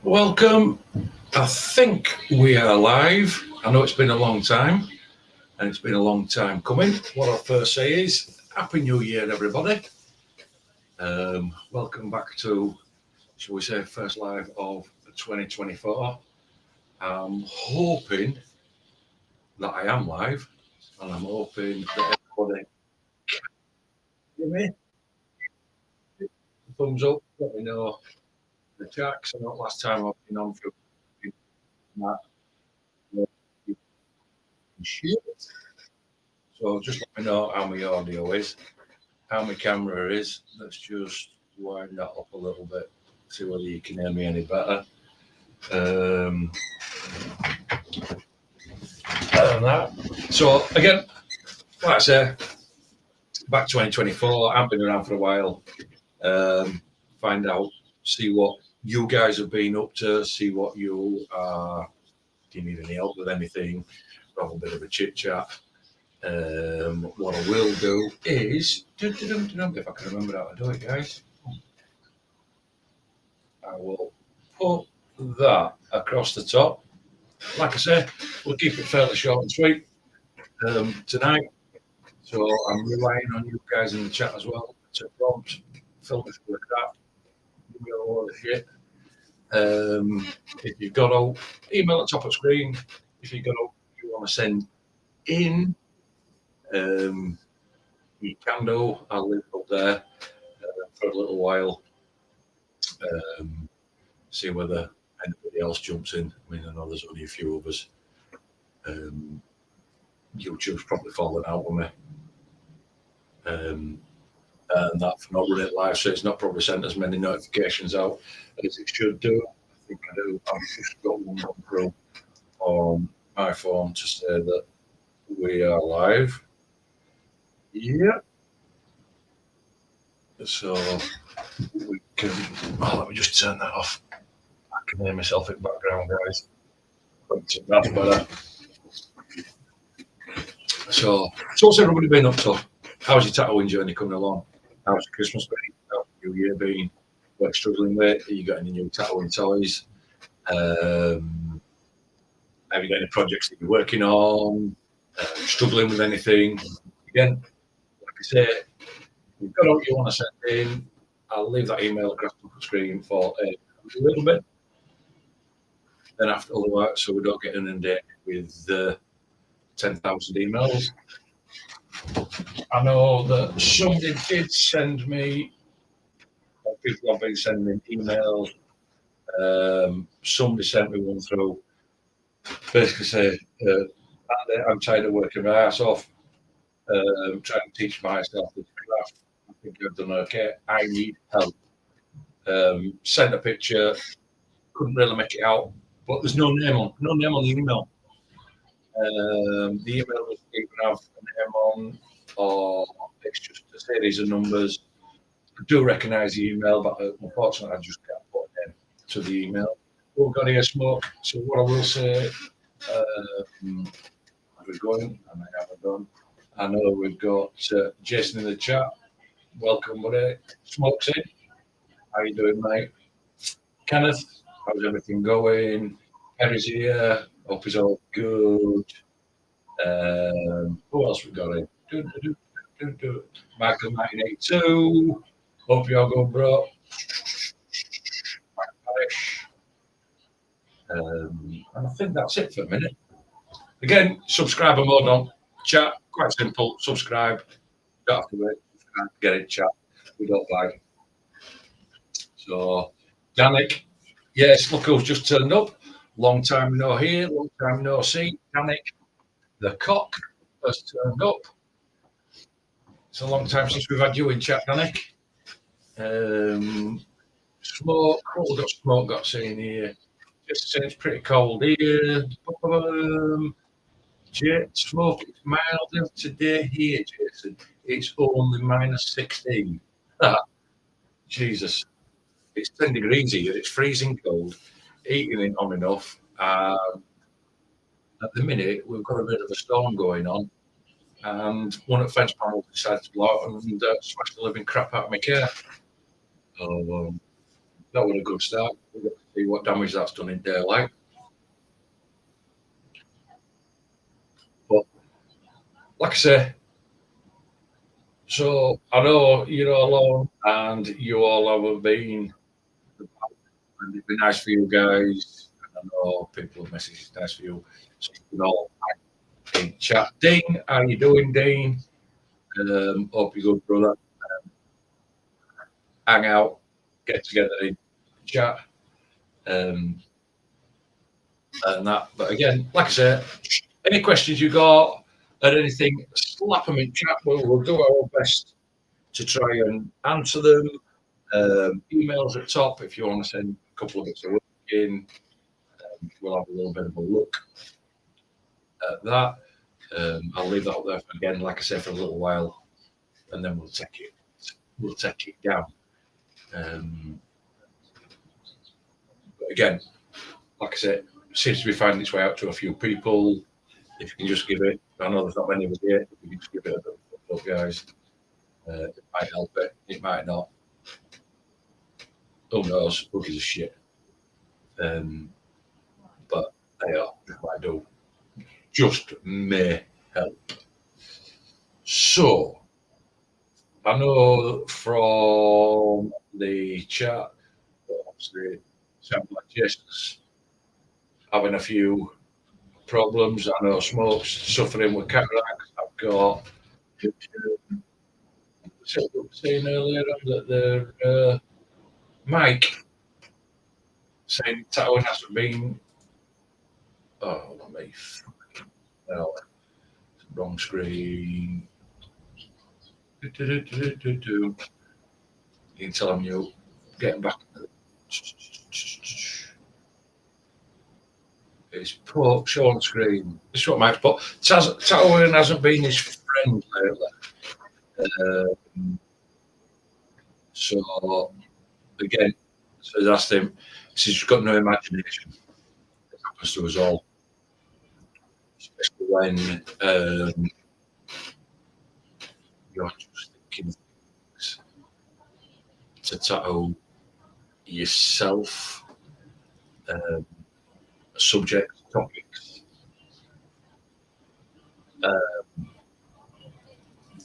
Welcome. I think we are live. I know it's been a long time and it's been a long time coming. What I'll first say is Happy New Year, everybody. Welcome back to, shall we say, first live of 2024. I'm hoping that I am live and I'm hoping that everybody give me a thumbs up, let me know the chat. 'Cause I know last time I've been on for that. Shit. So just let me know how my audio is, how my camera is. Let's just wind that up a little bit, see whether you can hear me any better. Other than that, so again, like I say, back 2024. I've been around for a while. Find out, see what you guys have been up to, see what you are. Do you need any help with anything? Have a bit of a chit chat. What I will do is, if I can remember how to do it, guys, I will put that across the top. Like I say, we'll keep it fairly short and sweet tonight. So I'm relying on you guys in the chat as well to prompt, filter for the crap, give me all the shit. If you've got a email at the top of the screen, if you've got a you want to send in, you can do. I'll leave it up there for a little while. See whether anybody else jumps in. I mean, I know there's only a few of us. YouTube's probably fallen out with me. And that for not running it live, so it's not probably sent as many notifications out as it should do. I think I do. I've just got one come through on my phone to say that we are live. Yeah. So we can. Oh, let me just turn that off. I can hear myself in the background, guys. That's better. So what's everybody been up to? How's your tattooing journey coming along? How's your Christmas been? How's your New Year been? What are you struggling with? Have you got any new tattooing toys? Have you got any projects that you're working on? Struggling with anything? Again, like I say, if you've got what you want to send in, I'll leave that email across the screen for a little bit. Then after all the work, so we don't get inundated with 10,000 emails. I know that somebody did send me, people have been sending emails. Somebody sent me one through, basically say, I'm tired of working my ass off, trying to teach myself this craft. I think I've done okay. I need help. Sent a picture, couldn't really make it out, but there's no name on the email. The email doesn't even have a name on, or it's just a series of numbers. I do recognise the email, but unfortunately, I just can't put a name to the email. We've got here smoke. So what I will say, we're going, and I haven't done. I know we've got Jason in the chat. Welcome, buddy. Smoke's in. How you doing, mate? Kenneth, how's everything going? Perry's here. Hope he's all good. Who else we got in? Michael 1982. Hope you're good, bro. And I think that's it for a minute. Again, subscriber mode on chat. Quite simple. Subscribe. Don't have to wait. Get in chat. We don't like. So, Danik. Yes, look who's just turned up. Long time no here. Long time no see. Danik. The cock has turned up. It's a long time since we've had you in chat, Danik. Smoke. What we've got Smoke got saying here? Just saying it's pretty cold here. Smoke, it's milder today here, Jason. It's only minus 16. Jesus. It's 10 degrees here. It's freezing cold. Heating it on enough. At the minute, we've got a bit of a storm going on. And one of the fence panels decided to blow out and smash the living crap out of my car. So, that was a good start. We've got to see what damage that's done in daylight. But like I say, so I know you're not alone, and you all haven't been. And it'd be nice for you guys. And I know people have messaged it's nice for you. So you can all in chat. Dean, how you doing, Dean? Hope you're good, brother. Hang out, get together in chat. Um, and that. But again, like I said, any questions you got or anything, slap them in chat. We'll do our best to try and answer them. Emails at top if you want to send a couple of bits of work in. We'll have a little bit of a look at that. I'll leave that up there for, again, like I said, for a little while, and then we'll take it. We'll take it down. But again, like I said, it seems to be finding its way out to a few people. If you can just give it, I know there's not many of us here. If you can just give it a bit of up, guys, it might help it. It might not. Who knows? Who gives a shit? But they are just what I do. Just may help. So, I know from the chat, obviously, sounds like Jason's having a few problems. I know Smoke's suffering with cataracts. I've got saying earlier on that their Mike saying Tatoing hasn't been. Oh, not me. Well, wrong screen. You can tell I'm you getting back. It's put show on screen. This is what Mike's put. Tatoing hasn't been his friend lately. So again, so I asked him. He's got no imagination. It happens to us all, especially when you're just thinking things to tattoo yourself, subjects, topics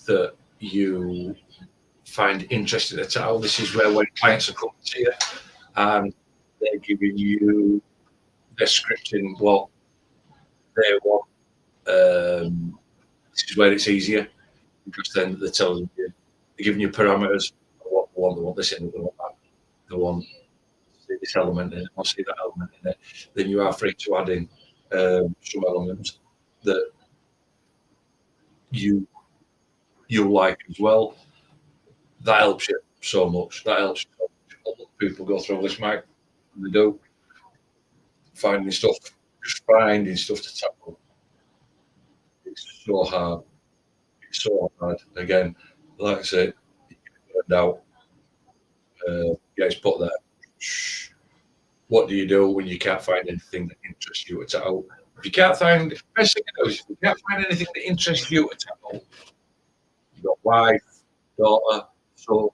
that you find interesting to tattoo. This is where when clients are coming to you and they're giving you, they're scripting what they want. This is where it's easier because then they're telling you, they're giving you parameters. What they want this in, they want that. They want this element in it, or see that element in it. Then you are free to add in some elements that you like as well. That helps you so much. That helps you so much. A lot of people go through this, Mike. They do. Finding stuff, just finding stuff to tackle. It's so hard. It's so hard. Again, like I said, you get burned out. It's put there. What do you do when you can't find anything that interests you at all? If you can't find, best thing to do is if you can't find anything that interests you at all, you've got wife, daughter, son,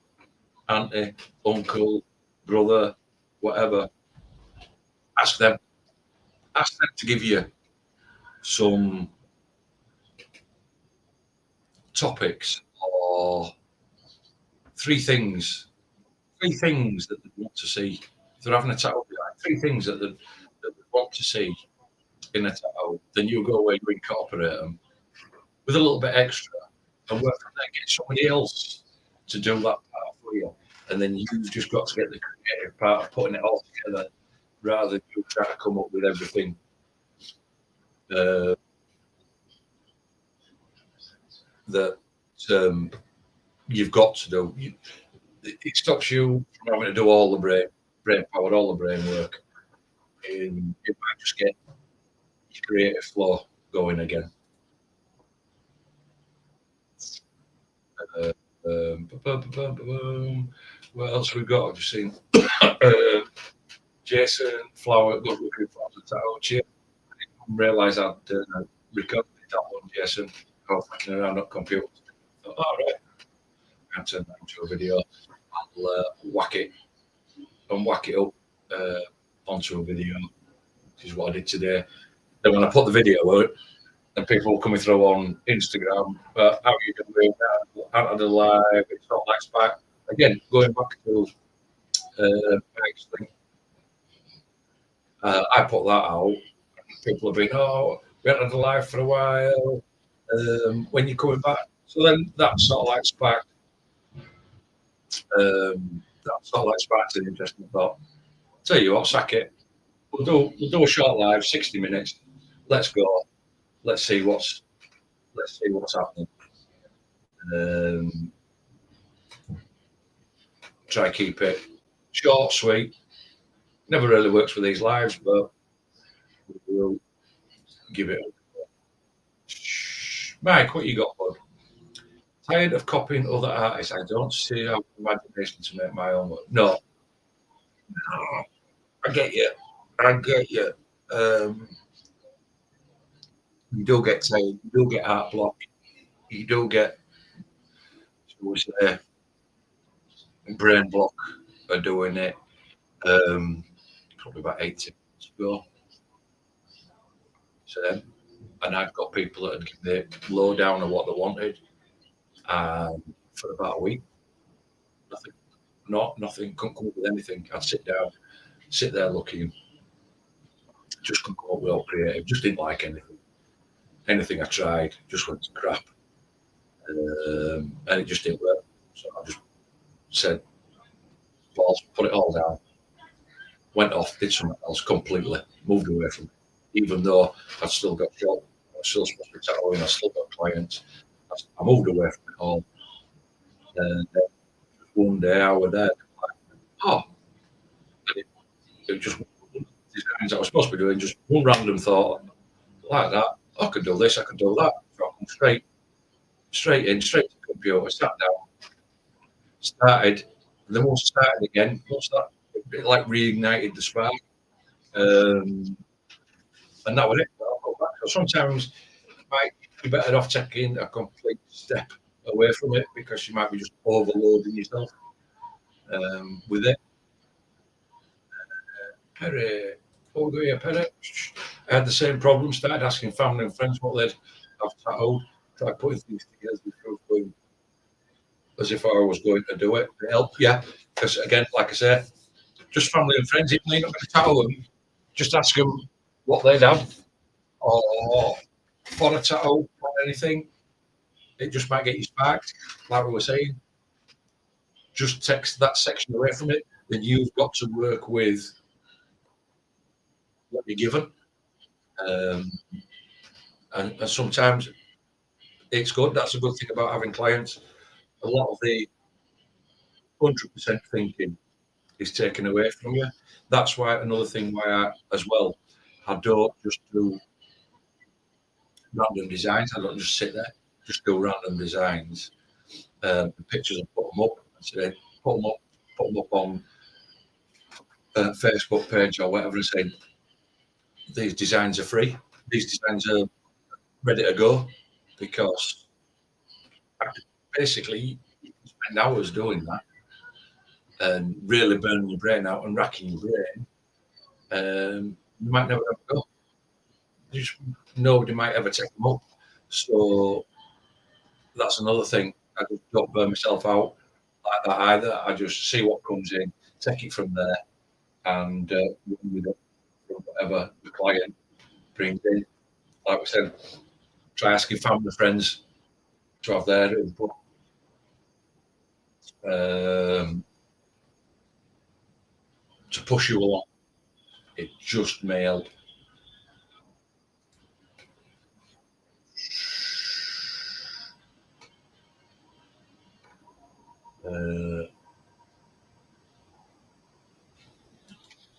auntie, uncle, brother, whatever. Ask them. Ask them to give you some topics or three things that they want to see. If they're having a tattoo, three things that they want to see in a tattoo, then you go away and incorporate them with a little bit extra and work from there. Get somebody else to do that part for you. And then you've just got to get the creative part of putting it all together rather than you trying to come up with everything. That you've got to do. It stops you from having to do all the brain power, all the brain work. And it might just get your creative flow going again. What else we've got? I've just seen Jason Flower, good looking for the tattoo chair. I didn't realise I'd recorded that one, Jason. I was fucking around on computer. All right, I'm going to turn that into a video. I'll whack it and whack it up onto a video, which is what I did today. Then when I put the video out, and people coming through on Instagram, how are you doing? Out of the live, it's not like back. Again, going back to Mike's thing, I put that out. People have been, oh, we haven't had a live for a while. When you're coming back, so then that sort of like sparked. That sort of like sparked an interesting thought. Tell you what, sack it. We'll do a short live, 60 minutes. Let's go. Let's see what's happening. Try keep it short, sweet. Never really works with these lives, but we'll give it a go. Mike, what you got, bud? Tired of copying other artists. I don't see our imagination to make my own work. No. I get you. You do get tired. You do get heart block. You do get, shall we say, brain block of doing it. Probably about 18 months ago. So, and I've got people that had given the lowdown of what they wanted for about a week. Nothing, couldn't come up with anything. I'd sit there looking, just couldn't come up with all creative, just didn't like anything. Anything I tried just went to crap. And it just didn't work. So I just said, balls, put it all down. Went off, did something else completely, moved away from it. Even though I'd still got job, I was still supposed to be tattooing, I still got clients. I moved away from it all. And one day I was there, it just designs I was supposed to be doing, just one random thought like that. I could do this, I could do that. So I come straight to the computer, sat down, started, and then once started again, once that it like reignited the spark. And that was it. So sometimes you might be better off taking a complete step away from it because you might be just overloading yourself with it. Perry, what we got here, Perry? I had the same problem, started asking family and friends what they'd have tattooed, tried putting things together as if I was going to do it. It helped, yeah, because again, like I say, just family and friends, even though you're not going to tattoo them, just ask them what they'd have or for a tattoo or anything. It just might get you sparked, like we were saying. Just text that section away from it, then you've got to work with what you're given. And sometimes it's good. That's a good thing about having clients. A lot of the 100% thinking is taken away from you. That's why another thing why I don't just do random designs. I don't just sit there, just do random designs. The pictures and put them up. Put them up on Facebook page or whatever and say, these designs are free. These designs are ready to go because basically you can spend hours doing that and really burning your brain out and racking your brain. You might never ever go. Nobody might ever take them up. So that's another thing. I just don't burn myself out like that either. I just see what comes in, take it from there, and run with it from whatever the client brings in. Like we said, try asking family and friends to have their input. To push you along. It just may help.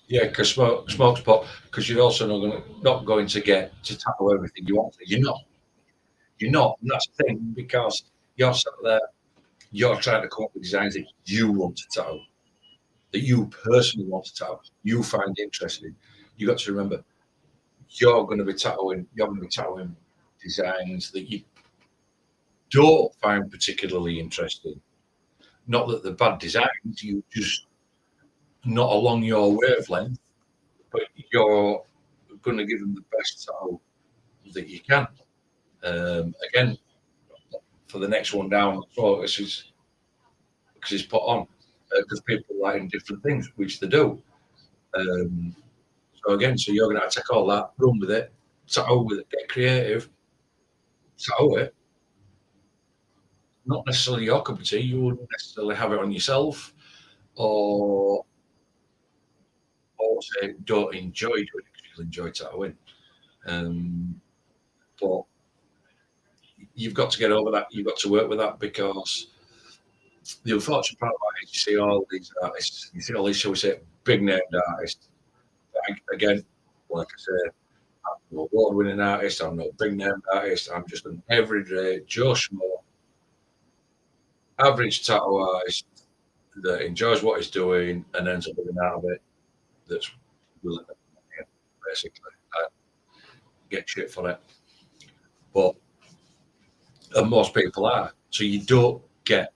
Yeah, because smoke's pot. Because you're also not going to get to tackle everything you want to. You're not, and that's the thing. Because you're sat there, you're trying to come up with designs that you want to tackle, that you personally want to tackle, you find interesting. You got to remember, you're going to be tackling designs that you don't find particularly interesting. Not that they're bad designs, you not along your wavelength, but you're going to give them the best tattoo that you can. Again, for the next one down, so this is because it's put on because people like in different things, which they do. Um, so again, so you're going to take all that, run with it, tattoo with it, get creative, tattoo it. Not necessarily your cup of tea. You wouldn't necessarily have it on yourself, or say don't enjoy doing it because you'll enjoy tattooing. Um, but you've got to get over that. You've got to work with that because the unfortunate part about it is you see all these artists, you see all these, shall we say, big named artists. Again, like I say, I'm no award winning artist, I'm no big named artist, I'm just an everyday Joe Schmo, average tattoo artist that enjoys what he's doing and ends up living out of it. That's willing to basically get shit for it. But and most people are. So you don't get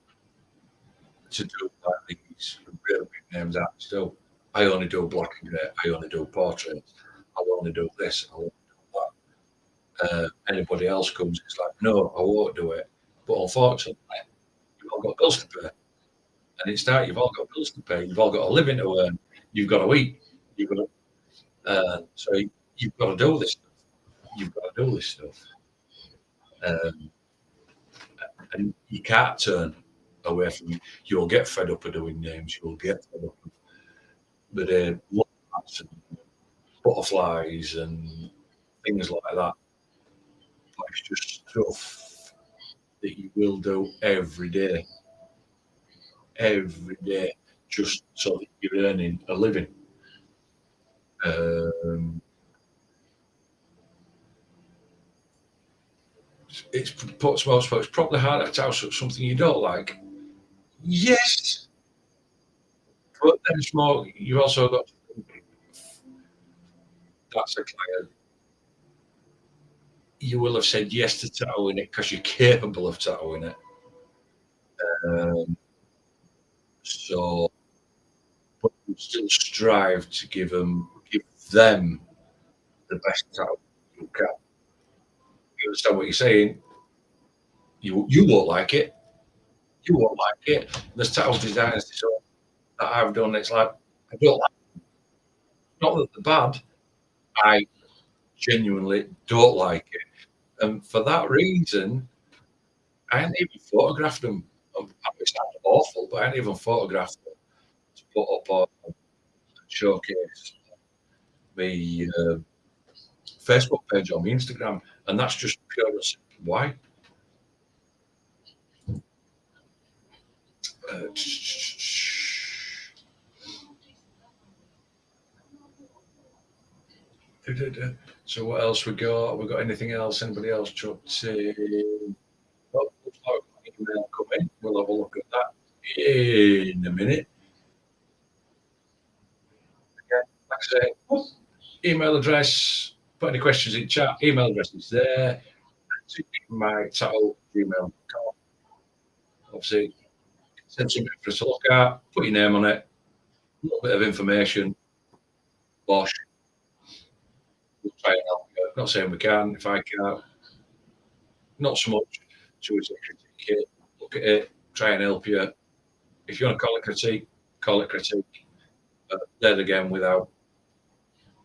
to do like these really big names artists do. I only do black and grey. I only do portraits. I only do this. I won't do that. Anybody else comes, it's like, no, I won't do it. But unfortunately, you've all got bills to pay. And it's that you've all got bills to pay. You've all got a living to earn. You've got to eat. You've got to, so you've got to do this stuff. You've got to do this stuff. And you can't turn away from it. You'll get fed up of doing names. You'll get fed up of the lots and butterflies and things like that. But it's just stuff that you will do every day, just so that you're earning a living. It's probably harder to tell something you don't like. Yes, but then it's more. You've also got to think that's a client. You will have said yes to tattooing it because you're capable of tattooing it. Um, so, but you still strive to give them the best tattoo you can. You understand what you're saying? You won't like it. You won't like it. There's tattoo designers that I've done. It's like I don't like. Not that they're bad. I genuinely don't like it, and for that reason, I hadn't even photographed them. It sounds awful, but I hadn't even photographed them to put up on showcase my Facebook page or my Instagram, and that's just pure and simple. Why? Uh, so what else we got? We got anything else? Anybody else chucked in? Well, looks like an email coming. We'll have a look at that in a minute. Yeah, like I say, email address. Put any questions in chat. Email address is there. My title, gmail.com. Obviously, send something for us to look at. Put your name on it. A little bit of information. Bosh. We'll try and help you. Not saying we can. If I can't, not so much. So we critique it. Look at it. Try and help you. If you want to call it critique, call it critique. Then again, without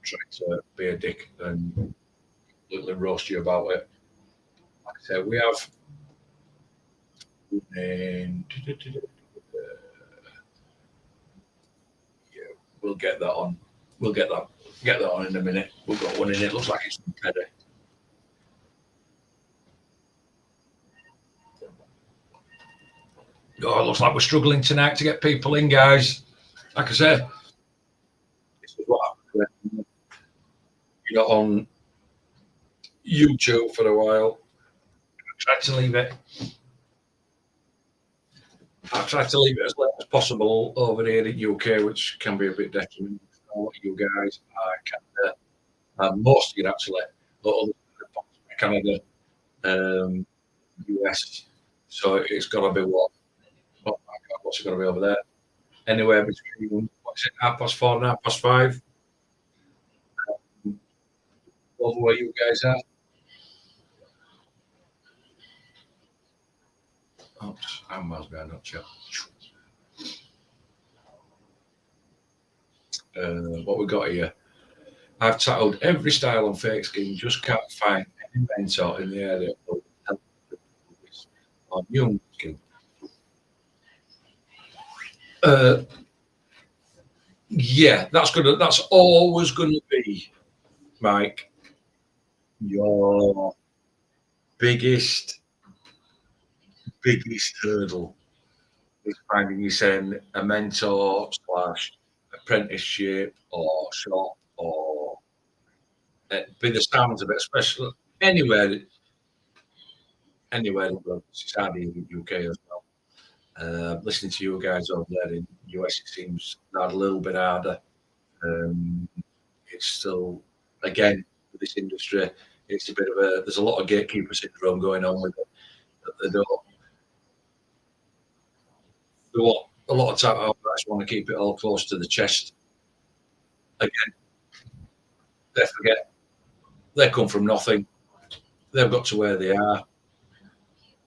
trying to be a dick and literally roast you about it. Like I said, we have. We'll get that on. We'll get that on in a minute. We've got one in it. Looks like it's Teddy. Oh, it looks like we're struggling tonight to get people in, guys. Like I said, this is what happened when you're not on YouTube for a while. I tried to leave it. I tried to leave it as late as possible over here in UK, which can be a bit detrimental for you guys. Most of you actually, Canada, US. So it's got to be what? Oh my God, what's it going to be over there? Anywhere between What is it? 4:30 and 5:30. Over where you guys are. Oh, I'm miles behind, not sure. What we got here? I've tackled every style on fake skin, just can't find any mentor in the area on young skin. Uh, yeah, that's always gonna be, Mike, your biggest biggest hurdle is finding yourself a mentor slash apprenticeship or shop or by the sounds of it, especially anywhere anywhere in the world. It's hard in the UK as well. Listening to you guys over there in the US, it seems that a little bit harder. Um, it's still, again, for this industry, it's a bit of a, there's a lot of gatekeeper syndrome going on with it. They don't, a lot of time, I just want to keep it all close to the chest. Again, they forget they come from nothing. They've got to where they are.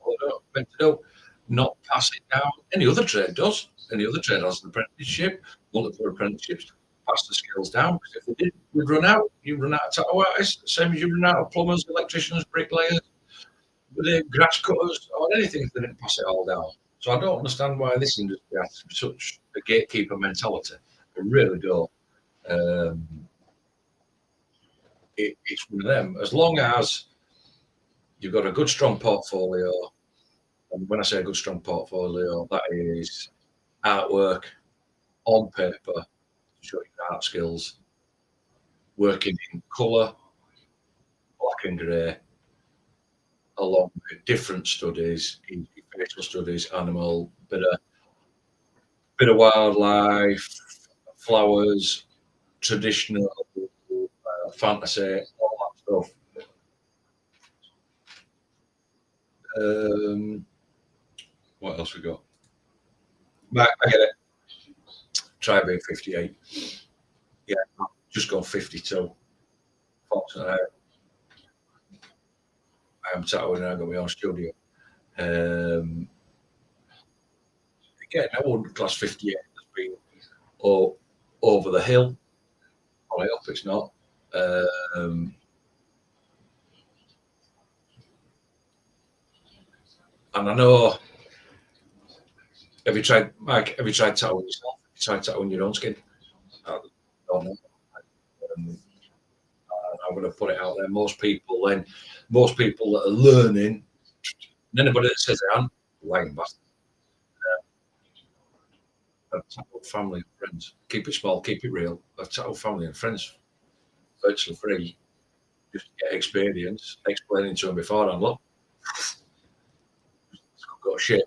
Well, they don't meant to do, not pass it down. Any other trade does. Any other trade has an apprenticeship, multiple apprenticeships, pass the skills down. Because if they did, we'd run out. You run out of tattoo artists, same as you run out of plumbers, electricians, bricklayers, grass cutters, or anything if they didn't pass it all down. So I don't understand why this industry has such a gatekeeper mentality. I really don't. Um, it's one of them. As long as you've got a good, strong portfolio, and when I say a good, strong portfolio, that is artwork on paper, showing art skills, working in colour, black and grey, along with different studies, facial studies, animal, bit of wildlife, flowers, traditional, fantasy, all that stuff. What else we got? Right, I get it. Try being 58. Yeah, I've just gone 52. Fortunately, I am tattooing and I've got my own studio. Again, I wouldn't class 58 as being over the hill. I hope it's not. And I know, have you tried, Mike, have you tried tattooing yourself? Have you tried tattooing your own skin? I don't know. I'm going to put it out there. Most people that are learning, and anybody that says they aren't, lying bastard. I've tattooed family and friends. Keep it small, keep it real. I've tattooed family and friends virtually free, just to get experience, explaining to them beforehand, look, it's got shit.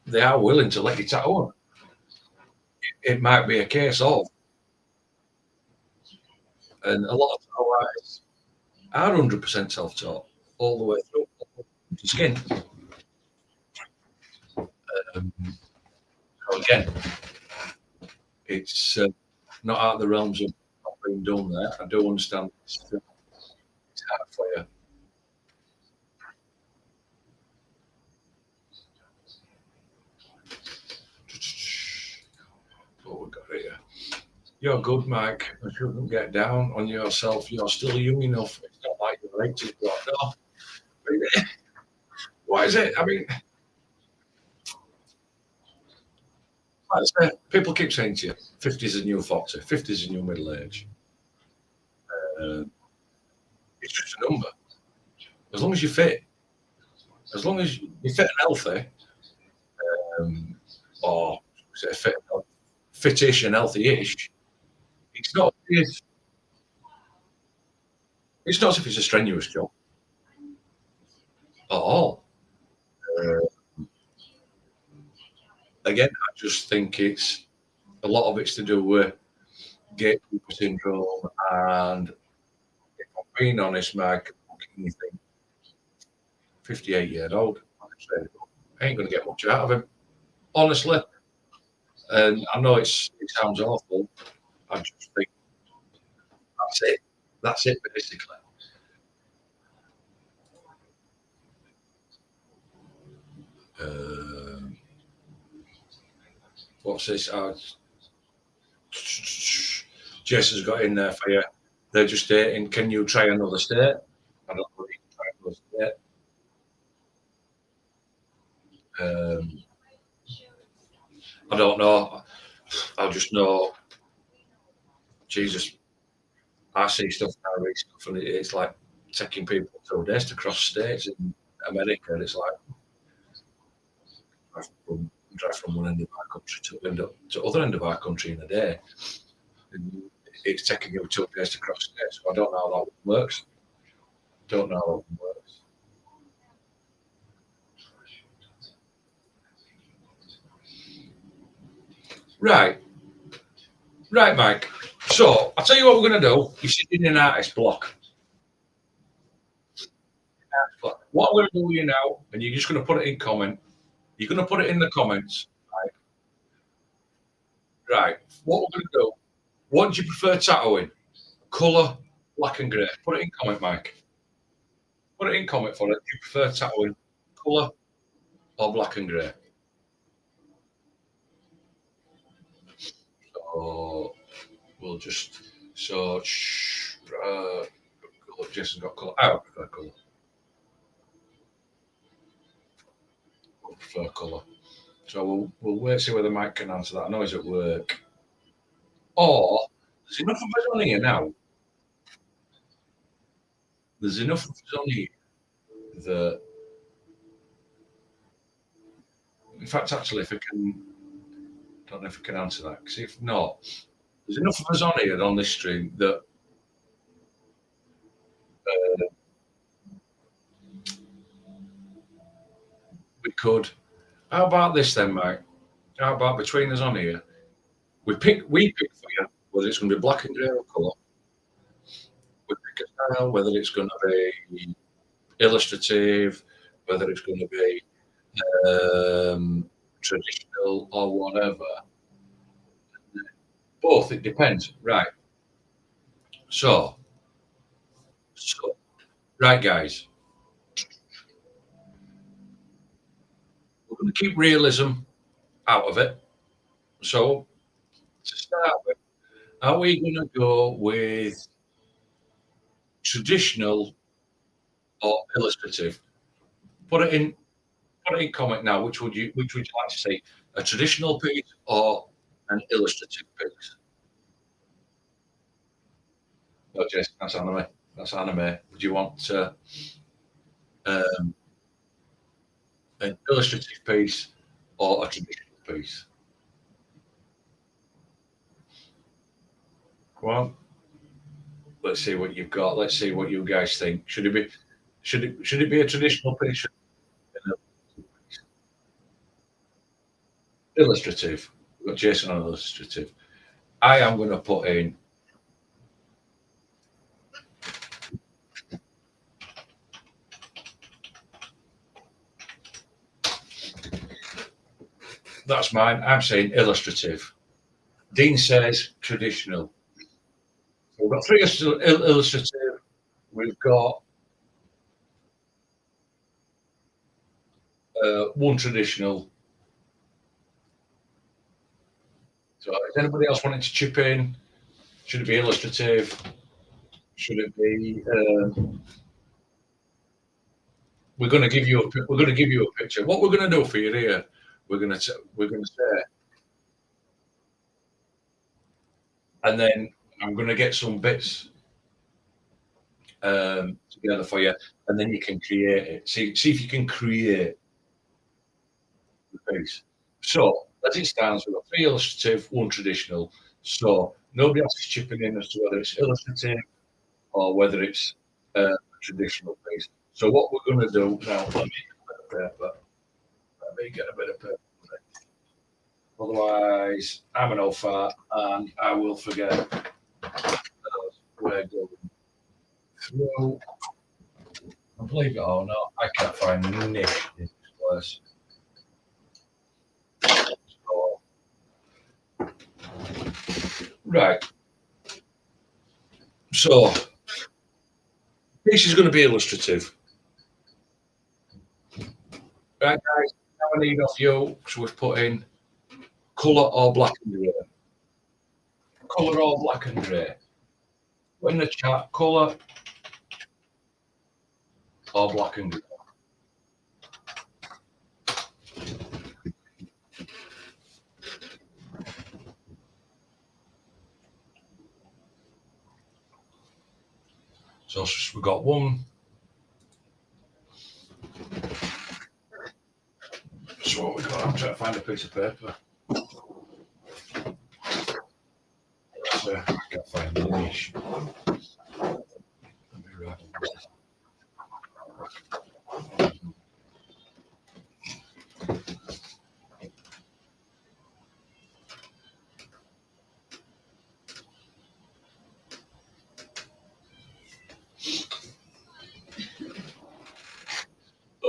They are willing to let you tattoo on. It might be a case of, and a lot of tattoo artists are 100% self-taught all the way through to skin. So again, it's not out of the realms of not being done there. I do understand it's hard for you. What we got here? You're good, Mike. I shouldn't get down on yourself. You're still young enough. It's not like you're 80. No. Why is it? I mean, people keep saying to you, 50 is a new 40, 50 is a new middle age. Uh, it's just a number. As long as you fit, as long as you're fit and healthy, or say fit-ish and healthy-ish, it's not as if it's a strenuous job at all. Again, I just think it's a lot of it's to do with gatekeeper syndrome, and if I'm being honest, Mike, you think 58 years old, I ain't going to get much out of him. Honestly, And I know it sounds awful. I just think that's it. That's it, basically. Um, what's this? Jason's got in there for you. They're just stating, can you try another state? I don't know if you can try another state. I don't know. I just know, Jesus, I see stuff now, read stuff, and it's like taking people 2 days to cross states in America. And it's like, drive from one end of our country to other end of our country in a day. And it's taking you 2 days to cross states. So I don't know how that works. Don't know how that works. Right. Right, Mike. So I'll tell you what we're going to do. You're sitting in an artist block. What I'm going to do with you now, and you're just going to put it in comment. You're going to put it in the comments. Right. Right. What we're going to do. What do you prefer tattooing? Colour, black and grey. Put it in comment, Mike. Put it in comment for it. Do you prefer tattooing colour or black and grey? So we'll just Jason's got colour. I would prefer colour. I would prefer colour. So we'll wait see whether Mike can answer that. I know he's at work. Or there's enough of us on here now. There's enough of us on here that, in fact, actually, if I can, don't know if I can answer that. Because if not, there's enough of us on here on this stream that we could. How about this then, Mike? How about between us on here, we pick for you whether it's going to be black and grey or colour. We pick a style, whether it's going to be illustrative, whether it's going to be traditional or whatever. Both, it depends. Right. So, right, guys, we're going to keep realism out of it. So, to start with, are we going to go with traditional or illustrative? Put it in. Put it in comment now. Which would you like to see? A traditional piece or an illustrative piece? No, Jason, that's anime. That's anime. Would you want um, an illustrative piece or a traditional piece? Come on. Let's see what you've got. Let's see what you guys think. Should it be a traditional piece? Illustrative. We've got Jason on illustrative. I am going to put in that's mine. I'm saying illustrative. Dean says traditional. So we've got three illustrative. We've got one traditional. So is anybody else wanting to chip in? Should it be illustrative? Should it be? We're going to give you a picture. What we're going to do for you here, we're going to say, and then I'm going to get some bits together for you, and then you can create it. See if you can create the piece. So as it stands, we've got three illustrative, one traditional. So nobody else is chipping in as to whether it's illustrative or whether it's a traditional piece. So what we're going to do now, let me get a bit of paper. Otherwise, I'm an old fart and I will forget we're going through. And believe it or not, I can't find niche in this place. So Right. So this is going to be illustrative. Right, guys. Now I need off you. So we've put in colour or black and grey. Colour or black and grey. Put in the chat colour or black and grey. So we've got one. So what we got? I'm trying to find a piece of paper. So I can't find the niche. Right.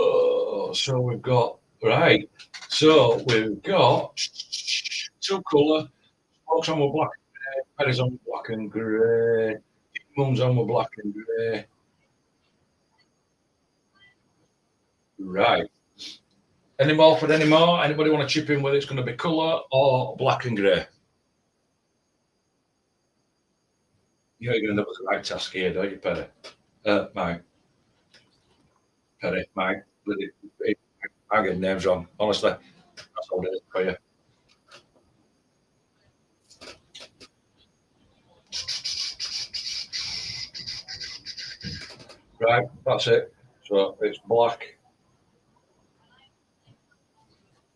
Oh, so we've got right. So we've got two colour. Smokes on with black and grey. Paddy's on with black and grey. Mum's on with black and grey. Right. Any more for any more? Anybody want to chip in whether it's going to be colour or black and grey? You're going to end up with the right task here, don't you, Perry? Mike. Perry, Mike. I get names wrong. Honestly, that's all it is for you. Right, that's it. So it's black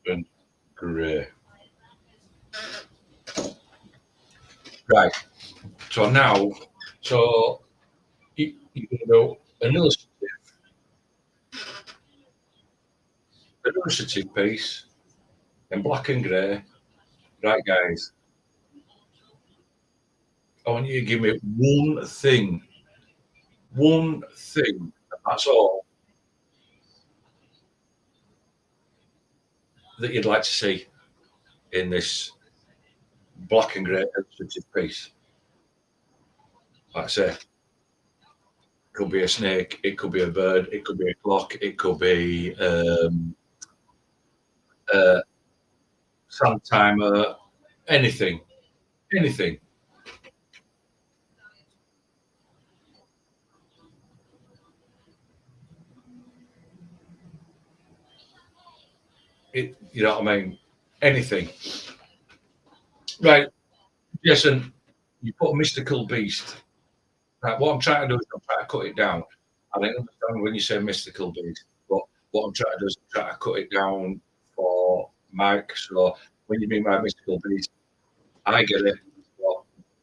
and grey. Right. So now, so you're going to do an illustrative piece in black and grey. Right, guys. I want you to give me one thing, and that's all, that you'd like to see in this black and grey illustrative piece. Like I say, it could be a snake, it could be a bird, it could be a clock, it could be sand timer, anything. You know what I mean? Anything. Right, Jason, you put a mystical beast. Right, what I'm trying to do is I'm trying to cut it down. I don't understand when you say mystical beast, but what I'm trying to do is I'm trying to cut it down for Mike. So when you mean by mystical beast, I get it.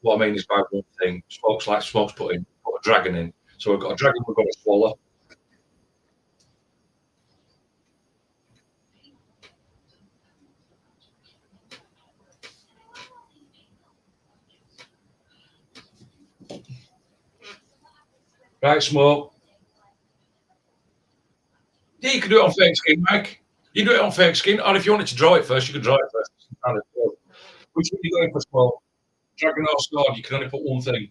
What I mean is by one thing. Smokes put a dragon in. So we've got a dragon we've got to swallow. Right, Smoke. Yeah, you can do it on fake skin, Mike. You do it on fake skin, or if you wanted to draw it first, you could draw it first. Which one are you going for, Smoke? Dragon or sword? You can only put one thing.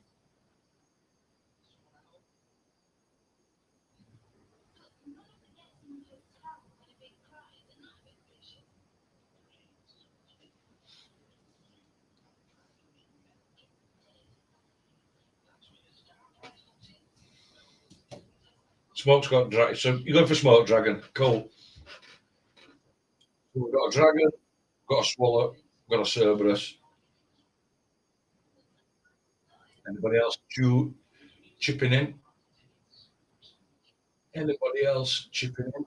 Smoke's got dragon. So you're going for Smoke Dragon. Cool. So we've got a dragon, got a swallow, got a Cerberus. Anybody else chipping in? Anybody else chipping in?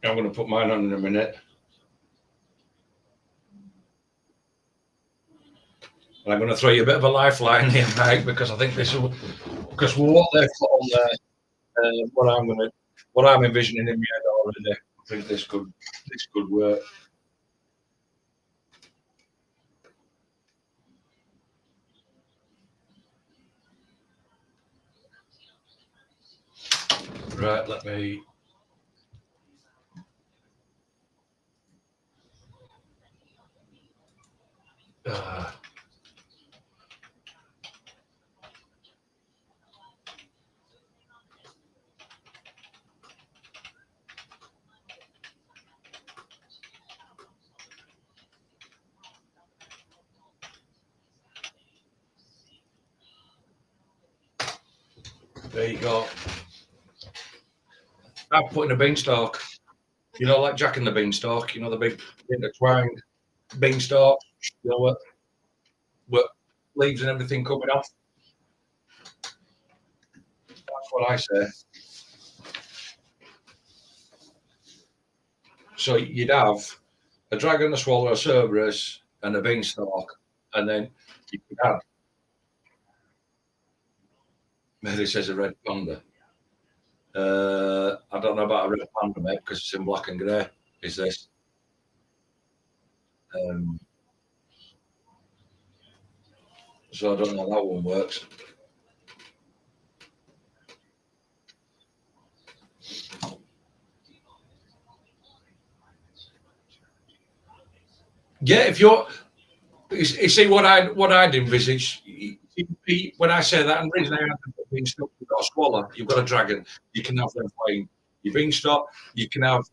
I'm going to put mine on in a minute. And I'm going to throw you a bit of a lifeline here, Mike, because I think this will, because what they've put on there, what I'm envisioning in my head already, I think this could work. Right, let me. Uh, there you go. I'm putting a beanstalk. You know, like Jack and the Beanstalk. You know, the big intertwined beanstalk. You know what leaves and everything coming off. That's what I say. So you'd have a dragon, a swallow, a Cerberus, and a beanstalk, and then you could have. Mary says a red panda. I don't know about a red panda, mate, because it's in black and grey. Is this? Um, so I don't know how that one works. Yeah, if you're, you see what I'd envisage. When I say that, and the reason I have the beanstalk, you've got a swallow, you've got a dragon, you can have them flying. Your beanstalk, you can have.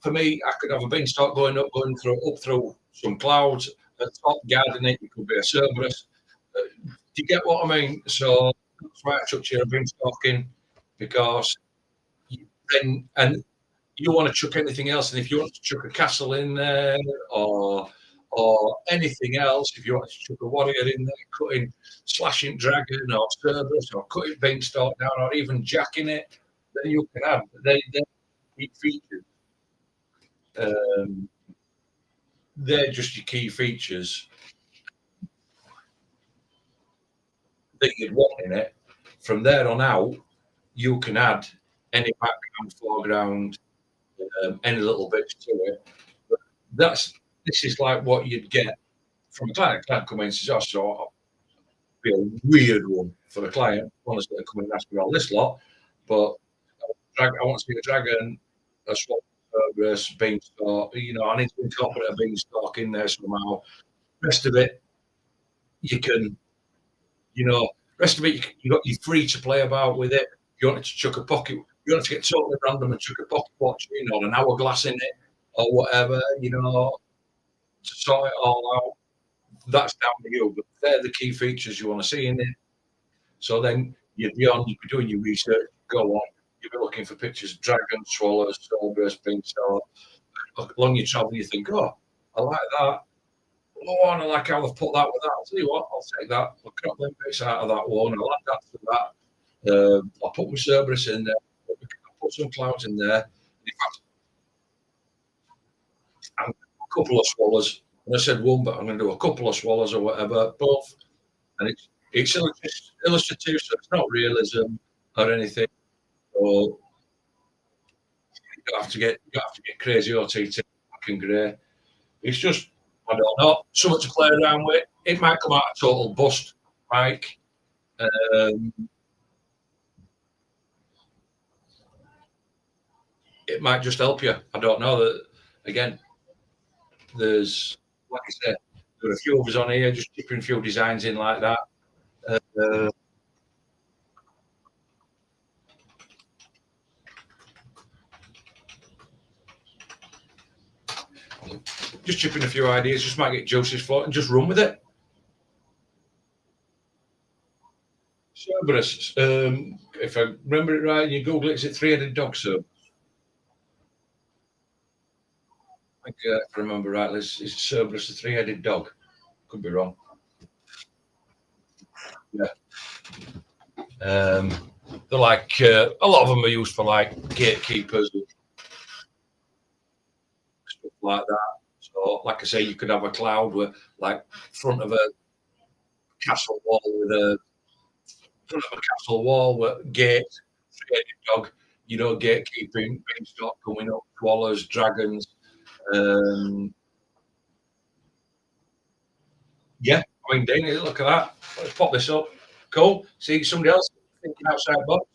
For me, I could have a beanstalk going through some clouds. At the top, guarding it, it could be a Cerberus. Do you get what I mean? So that's why I chucked you a beanstalk in, because then and you want to chuck anything else, and if you want to chuck a castle in there or anything else, if you want to chuck a warrior in there, cutting slashing dragon or Cerberus or cutting beanstalk down or even jacking it, then you can have they key features. Um, they're just your key features that you'd want in it. From there on out, you can add any background, foreground, any little bits to it. But this is like what you'd get from a client. A client come in and says, "Oh, so I'll be a weird one for the client. Honestly, they come in and ask me all this lot, but I want to see a dragon, a swap, Cerberus, beanstalk. You know, I need to incorporate a beanstalk in there somehow. Rest of it, you can, you know, rest of it, you're free to play about with it. You want to chuck a pocket, you want to get totally random and chuck a pocket watch, you know, an hourglass in it or whatever, you know, to sort it all out. That's down to you, but they're the key features you want to see in it. So then you'd be doing your research, go on, you'll be looking for pictures of dragons, swallows, strawberries, beanstalk. Along you travel, you think, oh, I like that. Oh, and I like how they've put that with that. I'll tell you what, I'll take that. I'll crop them bits out of that one. I like that for that. I'll put my Cerberus in there. I'll put some clouds in there. In fact, I'm a couple of swallows. And I said one, but I'm going to do a couple of swallows or whatever, both. And it's illustrative, so it's not realism or anything. So you have to get crazy or TT black and grey. It's just I don't know, something to play around with. It might come out a total bust, Mike. Um, it might just help you. I don't know. That again, there's like I said, there are a few of us on here just chipping a few designs in like that. Uh, just chipping a few ideas, just might get juices floating, just run with it. Cerberus, if I remember it right, you Google it, is it three-headed dog, sir? I think, if I remember right, it's Cerberus, a three-headed dog. Could be wrong. Yeah. Um, they're like, a lot of them are used for like gatekeepers and stuff like that. So, like I say, you could have a cloud with like front of a castle wall with a front of a castle wall with gate, three-headed dog, you know, gatekeeping, beanstalk coming up, swallows, dragons. Um, yeah, I mean, Dana, look at that. Let's pop this up. Cool. See somebody else thinking outside the box.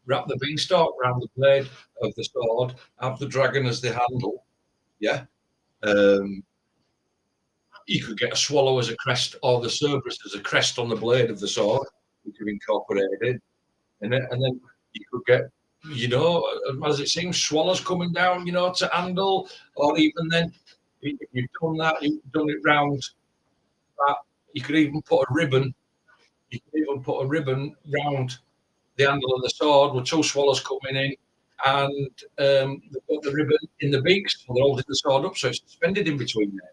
wrap the beanstalk around the blade of the sword, have the dragon as the handle. Yeah. Um, you could get a swallow as a crest or the Cerberus as a crest on the blade of the sword, which you've incorporated. And then you could get, as it seems, swallows coming down, to handle, or even then, if you've done that, you've done it round that. You could even put a ribbon. You could even put a ribbon round the handle of the sword with two swallows coming in, and they put the ribbon in the beaks, so they're holding the sword up, so it's suspended in between there.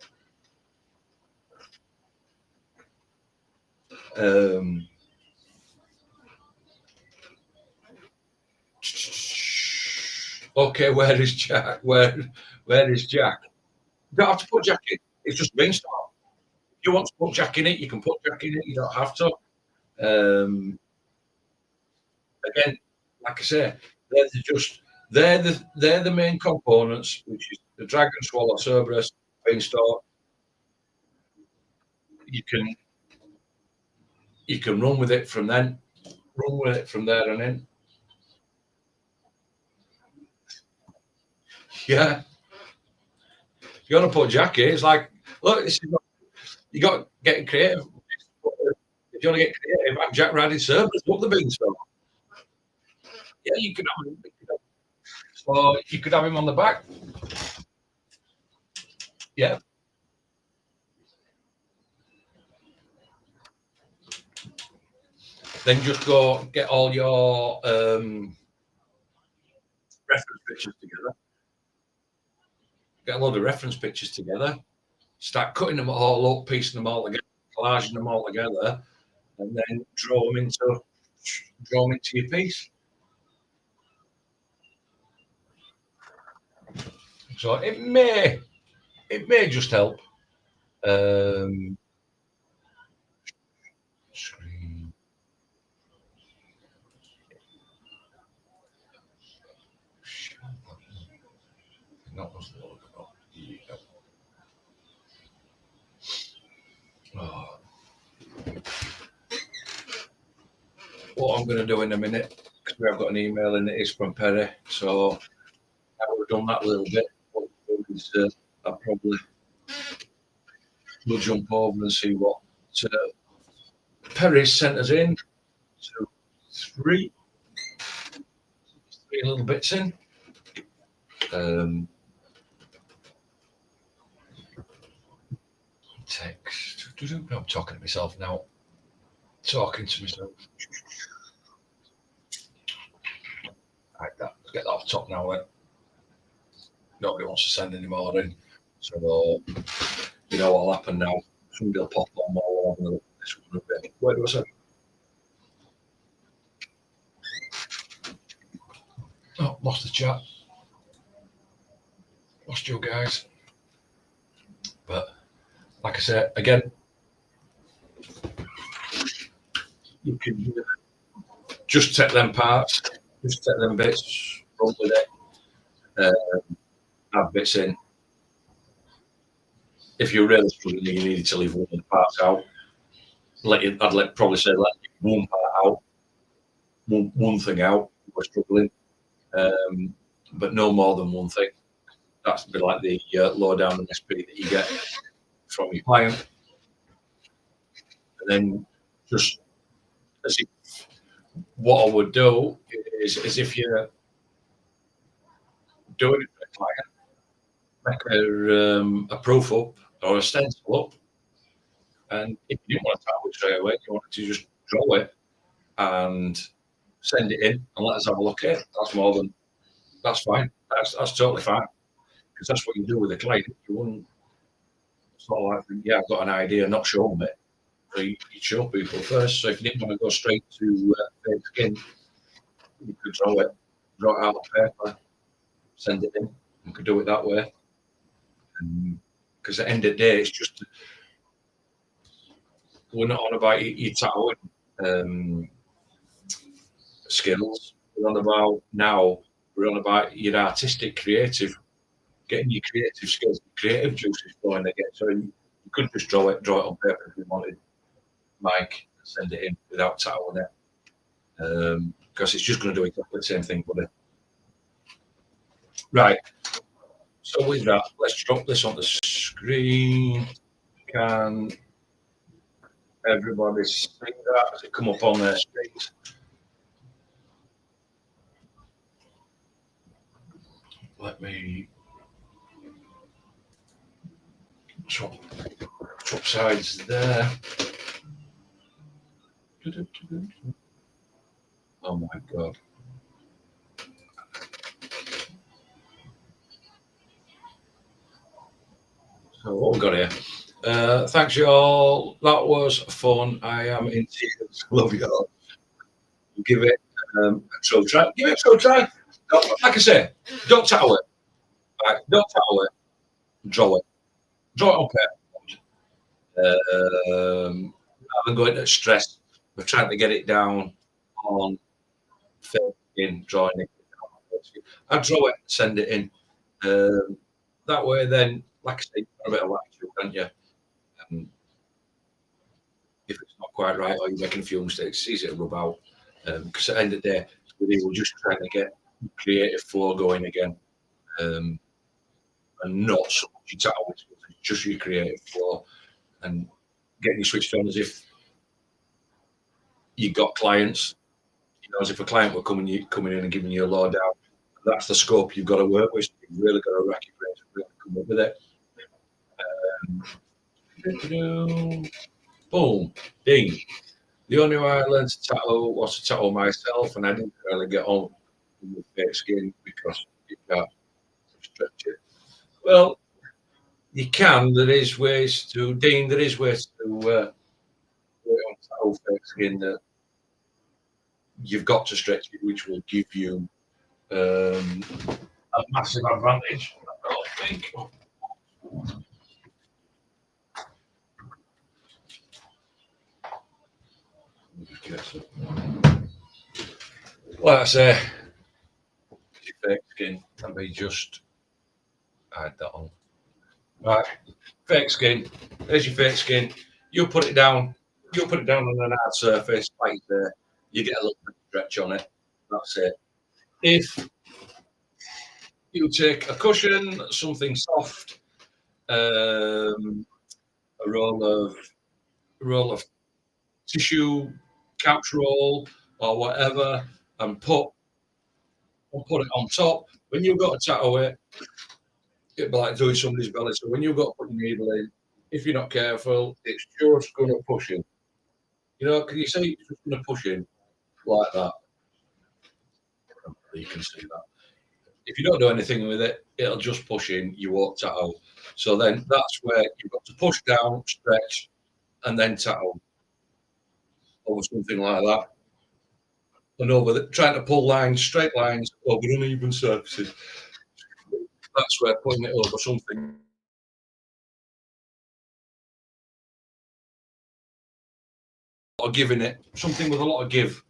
Okay, where is Jack? Where is Jack? You don't have to put Jack in. It's just beanstalk. If you want to put Jack in it, you can put Jack in it. You don't have to. Again, like I say, they're the main components, which is the dragon, swallow, Cerberus, beanstalk. You can run with it from then. Run with it from there and in. Yeah. If you want to put Jack in, it's like, look, you got to get creative. If you want to get creative, have Jack riding Cerberus up the beanstalk. Yeah, you could have him. So you could have him on the back. Yeah. Then just go get all your reference pictures together. Get a load of reference pictures together. Start cutting them all up, piecing them all together, collaging them all together, and then draw them into your piece. So it may just help. Screen. That was the logo. Yeah. Oh. What I'm going to do in a minute, because we have got an email in it is from Perry, so I would have done that a little bit. What I probably will jump over and see what Perry sent us in. So three little bits in. Text. I'm talking to myself now. Talking to myself. Like that. Let's get that off top now then. Nobody wants to send any more in. So you know what'll happen now. Somebody will pop on more on this one a bit. Where do I say? Oh, lost the chat. Lost you guys. But like I said, again, you can just take them parts, just take them bits, run with it, add bits in. If you're really struggling, you needed to leave one of the parts out. I'd probably say let one part out, one thing out. If we're struggling, but no more than one thing. That's a bit like the low down MSP that you get from your client, and then just what I would do is if you're doing it for a client, make a proof up or a stencil up, and if you didn't want to tackle it straight away, you wanted to just draw it and send it in and let us have a look at it. That's fine. That's totally fine, because that's what you do with a client. You wouldn't sort of like, yeah, I've got an idea, not show them it. So you show people first. So if you didn't want to go straight to fake skin, you could draw it out on paper, send it in. You could do it that way. Because at the end of the day, it's just we're not on about your tattooing skills. We're on about your artistic, creative, getting your creative skills, creative juices flowing again. So you could just draw it on paper if you wanted, Mike, send it in without tattooing it. because it's just going to do exactly the same thing, buddy. Right. So with that, let's drop this on the screen. Can everybody see that? Does it come up on their screens? Let me swap sides there. Oh my God. So what we got here? Thanks you all. That was fun. I am in tears. Love you all. Give it a throw try. Give it a throw try. Don't, like I say, don't tackle it. Right? Don't tackle it. Draw it. Draw it on paper. Rather than going to stress, we're trying to get it down on in drawing it. I draw it, send it in. That way, then, like I say, you've got a bit of latitude, can't you? If it's not quite right or you're making a few mistakes, it's easy to rub out. Because at the end of the day, we're just trying to get creative flow going again. And not so much your tackle, it's just your creative flow and getting you switched on as if you got clients, you know, as if a client were coming in and giving you a low down. That's the scope you've got to work with. You've really got to rack your brains and really come up with it. Boom, ding. The only way I learned to tattoo was to tattoo myself, and I didn't really get on with fake skin because you can't stretch it. Well, you can. There is ways to, Dean. There is ways to work on tattoo fake skin that you've got to stretch it, which will give you a massive advantage. I think. Like I say, fake skin can be just hide that on. Right, fake skin. There's your fake skin. You put it down. You put it down on an hard surface, like there. You get a little bit of stretch on it. That's it. If you take a cushion, something soft, a roll of tissue, couch roll, or whatever, and put it on top. When you've got to tattoo it, it'd be like doing somebody's belly. So when you've got to put your needle in, if you're not careful, it's just going to push in. You know, can you see it's just going to push in like that? You can see that. If you don't do anything with it, it'll just push in. You won't tattoo. So then that's where you've got to push down, stretch, and then tattoo over something like that. And trying to pull lines, straight lines over uneven surfaces. That's where putting it over something or giving it something with a lot of give.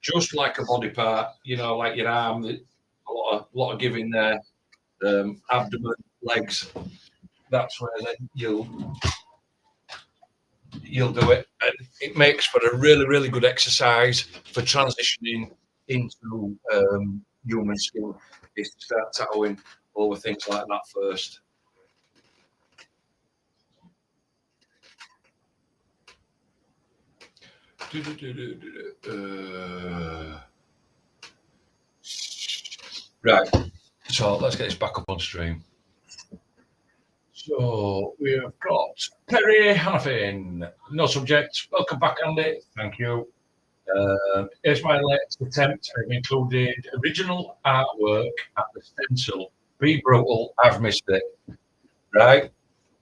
Just like a body part, you know, like your arm, a lot of give in there. Abdomen, legs. That's where then you'll do it, and it makes for a really, really good exercise for transitioning into human skin. Is to start tattooing over things like that first. Right, so let's get this back up on stream. So we have got Perry Hannafin, no subject. Welcome back, Andy. Thank you. Here's my latest attempt. I've included original artwork at the stencil. Be brutal, I've missed it. Right?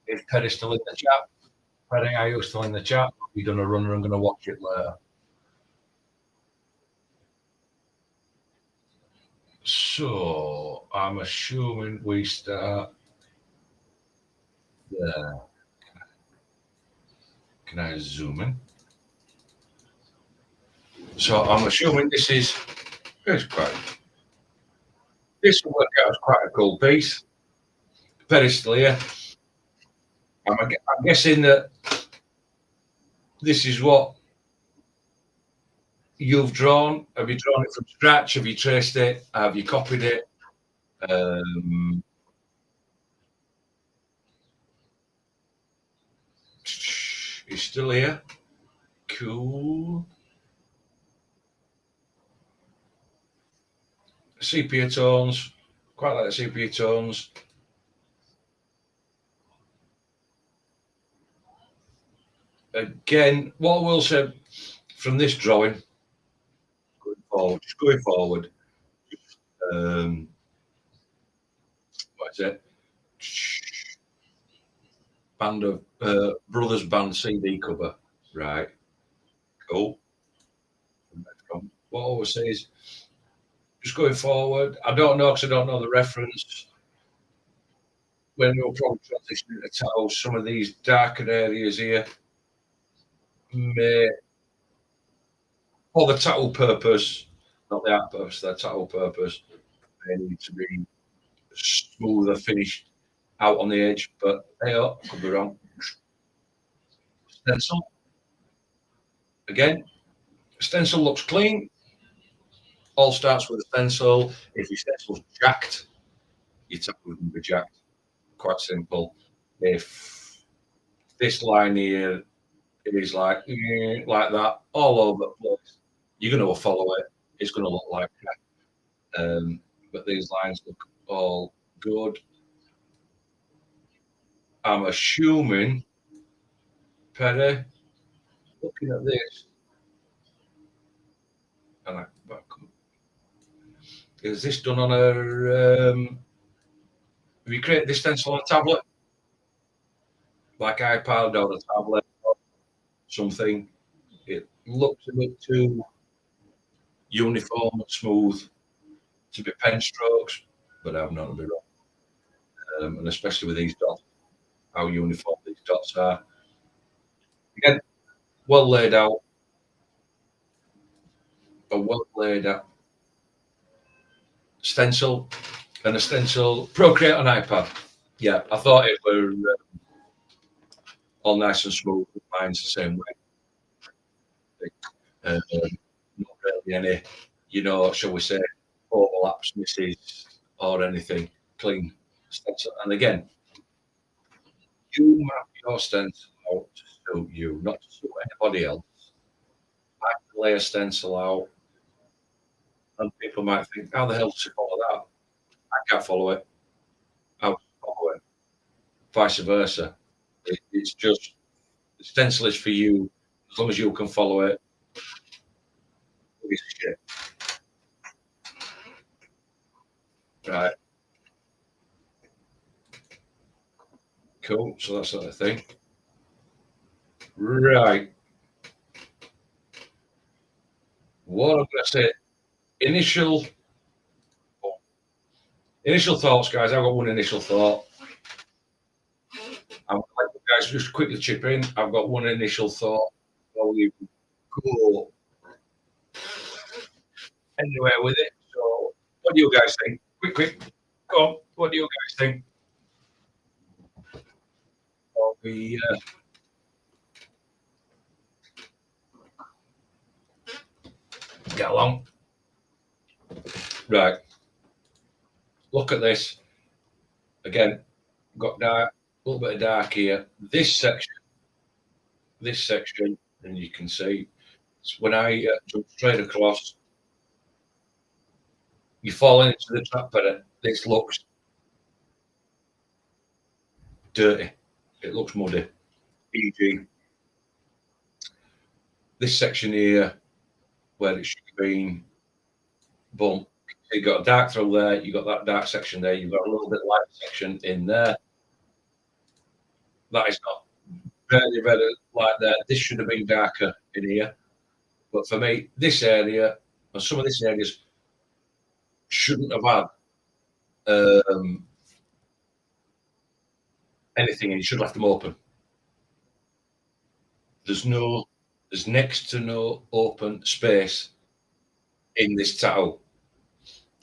Is Perry still in the chat? Perry, are you still in the chat? We've done a runner. I'm going to watch it later. So I'm assuming we start there. Can I zoom in? So I'm assuming this will work out as quite a cool piece. Perry's still here. I'm guessing that this is what you've drawn? Have you drawn it from scratch? Have you traced it? Have you copied it? Um, he's still here. Cool. Sepia tones. Quite like the sepia tones. Again, what I will say from this drawing, going forward, um, what is it? Band of Brothers Band CD cover. Right. Cool. What I always say is just going forward. I don't know because I don't know the reference. When we'll probably transition into tattoos, some of these darker areas here may, for the tattoo purpose, not the art purpose, the tattoo purpose, they need to be smoother finished out on the edge. But hey, oh, could be wrong. Stencil again. Stencil looks clean. All starts with a stencil. If your stencil's jacked, your tattoo wouldn't be jacked. Quite simple. If this line here is like that all over the place, you're going to follow it. It's going to look like that. But these lines look all good. I'm assuming, Perry, looking at this, and is this done on a? Have you created this stencil on a tablet, like iPad or a tablet or something? It looks a bit too uniform and smooth to be pen strokes, but I'm not going to be wrong. And especially with these dots, how uniform these dots are. Again, well laid out, a well laid out stencil, and a stencil Procreate on iPad. Yeah, I thought it were all nice and smooth. Mine's the same way. Not really any, shall we say, overlaps, misses, or anything. Clean stencil. And again, you map your stencil out to suit you, not to suit anybody else. I can lay a stencil out, and people might think, how the hell does she follow that? I can't follow it. How to follow it? Vice versa. It's just the stencil is for you. As long as you can follow it, it's shit. Right. Cool. So that's the thing. Right. What I'm going to say, initial thoughts, guys. I've got one initial thought. I'm like you guys just quickly chip in. I've got one initial thought. Well, you go anywhere with it. So, what do you guys think? Quick. Go on. What do you guys think? We get along. Right. Look at this. Again, got dark, a little bit of dark here. This section, and you can see when I jump straight across, you fall into the trap of it. This looks dirty. It looks muddy. E.g., this section here, where it should have been, boom. You got a dark through there. You got that dark section there. You've got a little bit light section in there. That is not very light there. This should have been darker in here. But for me, this area and some of these areas shouldn't have had anything, and you should have left them open. There's next to no open space in this tattoo.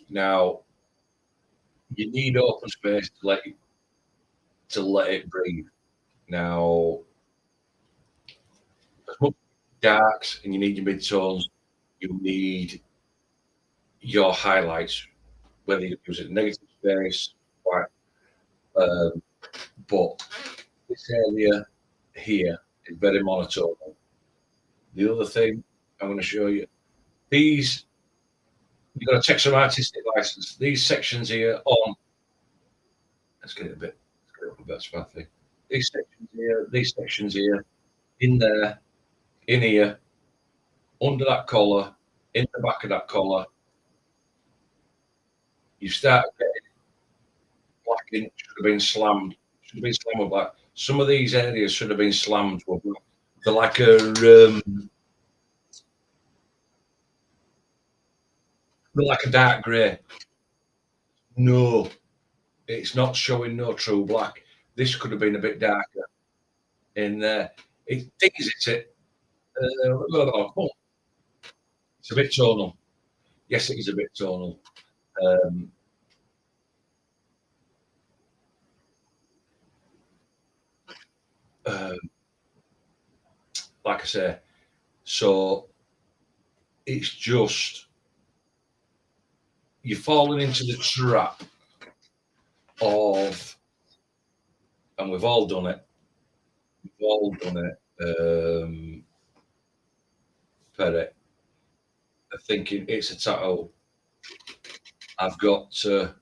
Now, you need open space to let it breathe. Now, darks and you need your mid tones. you need your highlights, whether you use it negative space, white, um, but this area here is very monotone. The other thing I'm going to show you, these, you've got to take some artistic license. These sections here on, let's get it a bit, let's get it up a bit spaffy. These sections here, in there, in here, under that collar, in the back of that collar, you start getting black in, should have been slammed, should have been slammed with black. Some of these areas should have been slammed with black. They're like a dark grey. No, it's not showing no true black. This could have been a bit darker in there. It thinks it's a bit tonal. Yes, it is a bit tonal. Um, um, like I say, so it's just you're falling into the trap of, and we've all done it. We've all done it. Perry, thinking it's a tattoo. I've got to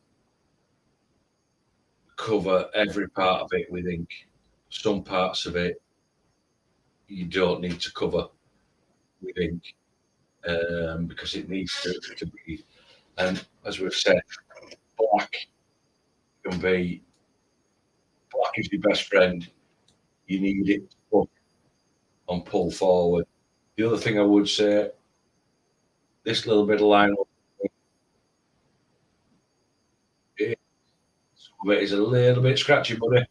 cover every part of it with ink. Some parts of it you don't need to cover with ink because it needs to be. And as we've said, black can be, black is your best friend. You need it to pull and pull forward. The other thing I would say, this little bit of line, some of it is a little bit scratchy, buddy.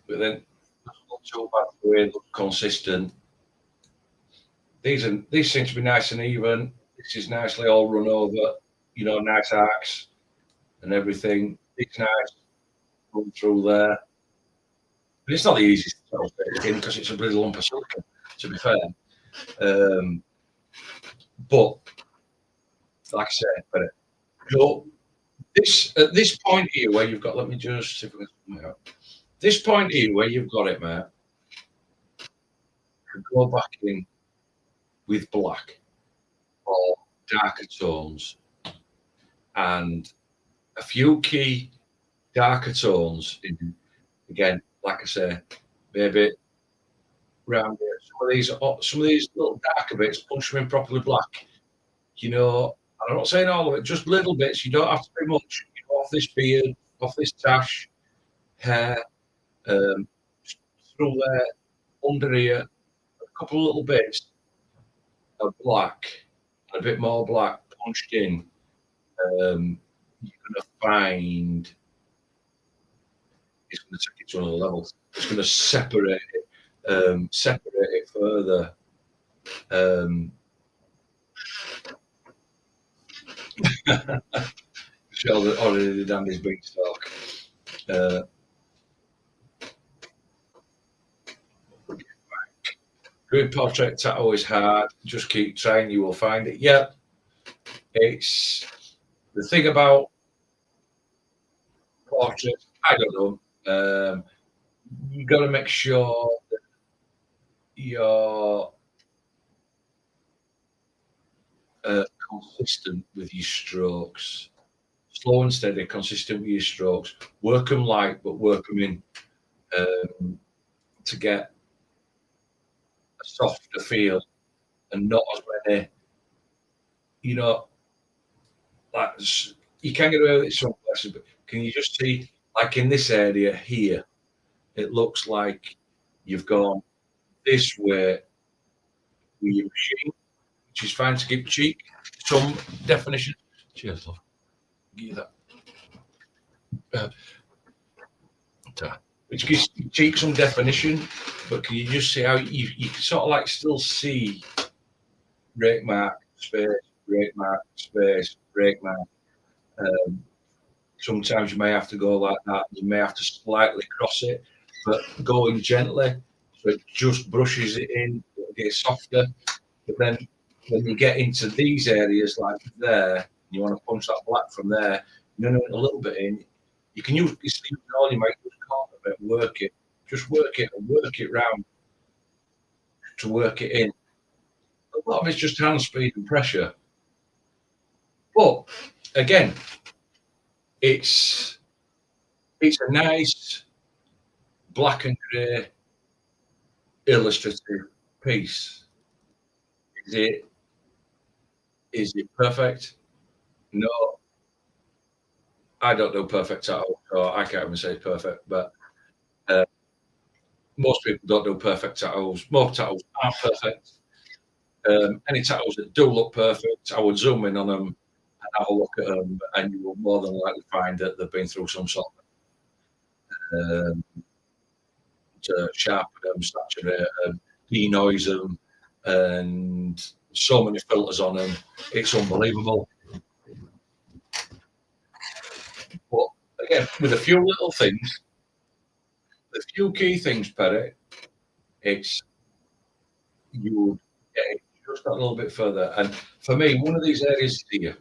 But then not too bad the way it looks consistent. These seem to be nice and even. This is nicely all run over, nice arcs and everything. It's nice run through there. But it's not the easiest to fit in because it's a bloody lump of silicon, to be fair. But like I said, but this at this point here where you've got, let me just see if we can out. This point here where you've got it, mate, you go back in with black or darker tones and a few key darker tones in, again, like I say, maybe round here. Some of these little darker bits, punch them in properly black. I'm not saying all of it, just little bits. You don't have to do much. Off this beard, off this tash, hair, through there, under here, a couple of little bits of black, and a bit more black punched in. You're going to find it's going to take it to another level. It's going to separate it further. Sheldon already done his beanstalk. Doing portrait tattoo is hard. Just keep trying, you will find it. Yeah, it's the thing about portraits. I don't know. You got to make sure that you're consistent with your strokes. Slow and steady, consistent with your strokes. Work them light, but work them in to get a softer feel and not as many. Like you can get away with it some places, but can you just see, like in this area here, it looks like you've gone this way with your machine, which is fine to give cheek some definition. Cheers, love. Give you that. Which gives cheek some definition, but can you just see how you can sort of like still see rake mark, space, rake mark, space, rake mark. Sometimes you may have to go like that. You may have to slightly cross it, but going gently. so it just brushes it in, it gets softer. But then when you get into these areas like there, you want to punch that black from there, a little bit in. You can use your sleeve and all, you might just corner a bit, work it, just work it and work it round to work it in. A lot of it's just hand speed and pressure. But again, it's a nice black and grey illustrative piece. Is it perfect? No, I don't do perfect tattoos, so I can't even say it's perfect. But uh, most people don't do perfect tattoos. Most tattoos aren't perfect. Any tattoos that do look perfect, I would zoom in on them and have a look at them, and you will more than likely find that they've been through some sort of to sharpen them, saturate them, denoise them, and so many filters on them. It's unbelievable. But again, with a few little things, a few key things, Perry, it's you would get it just a little bit further. And for me, one of these areas is here.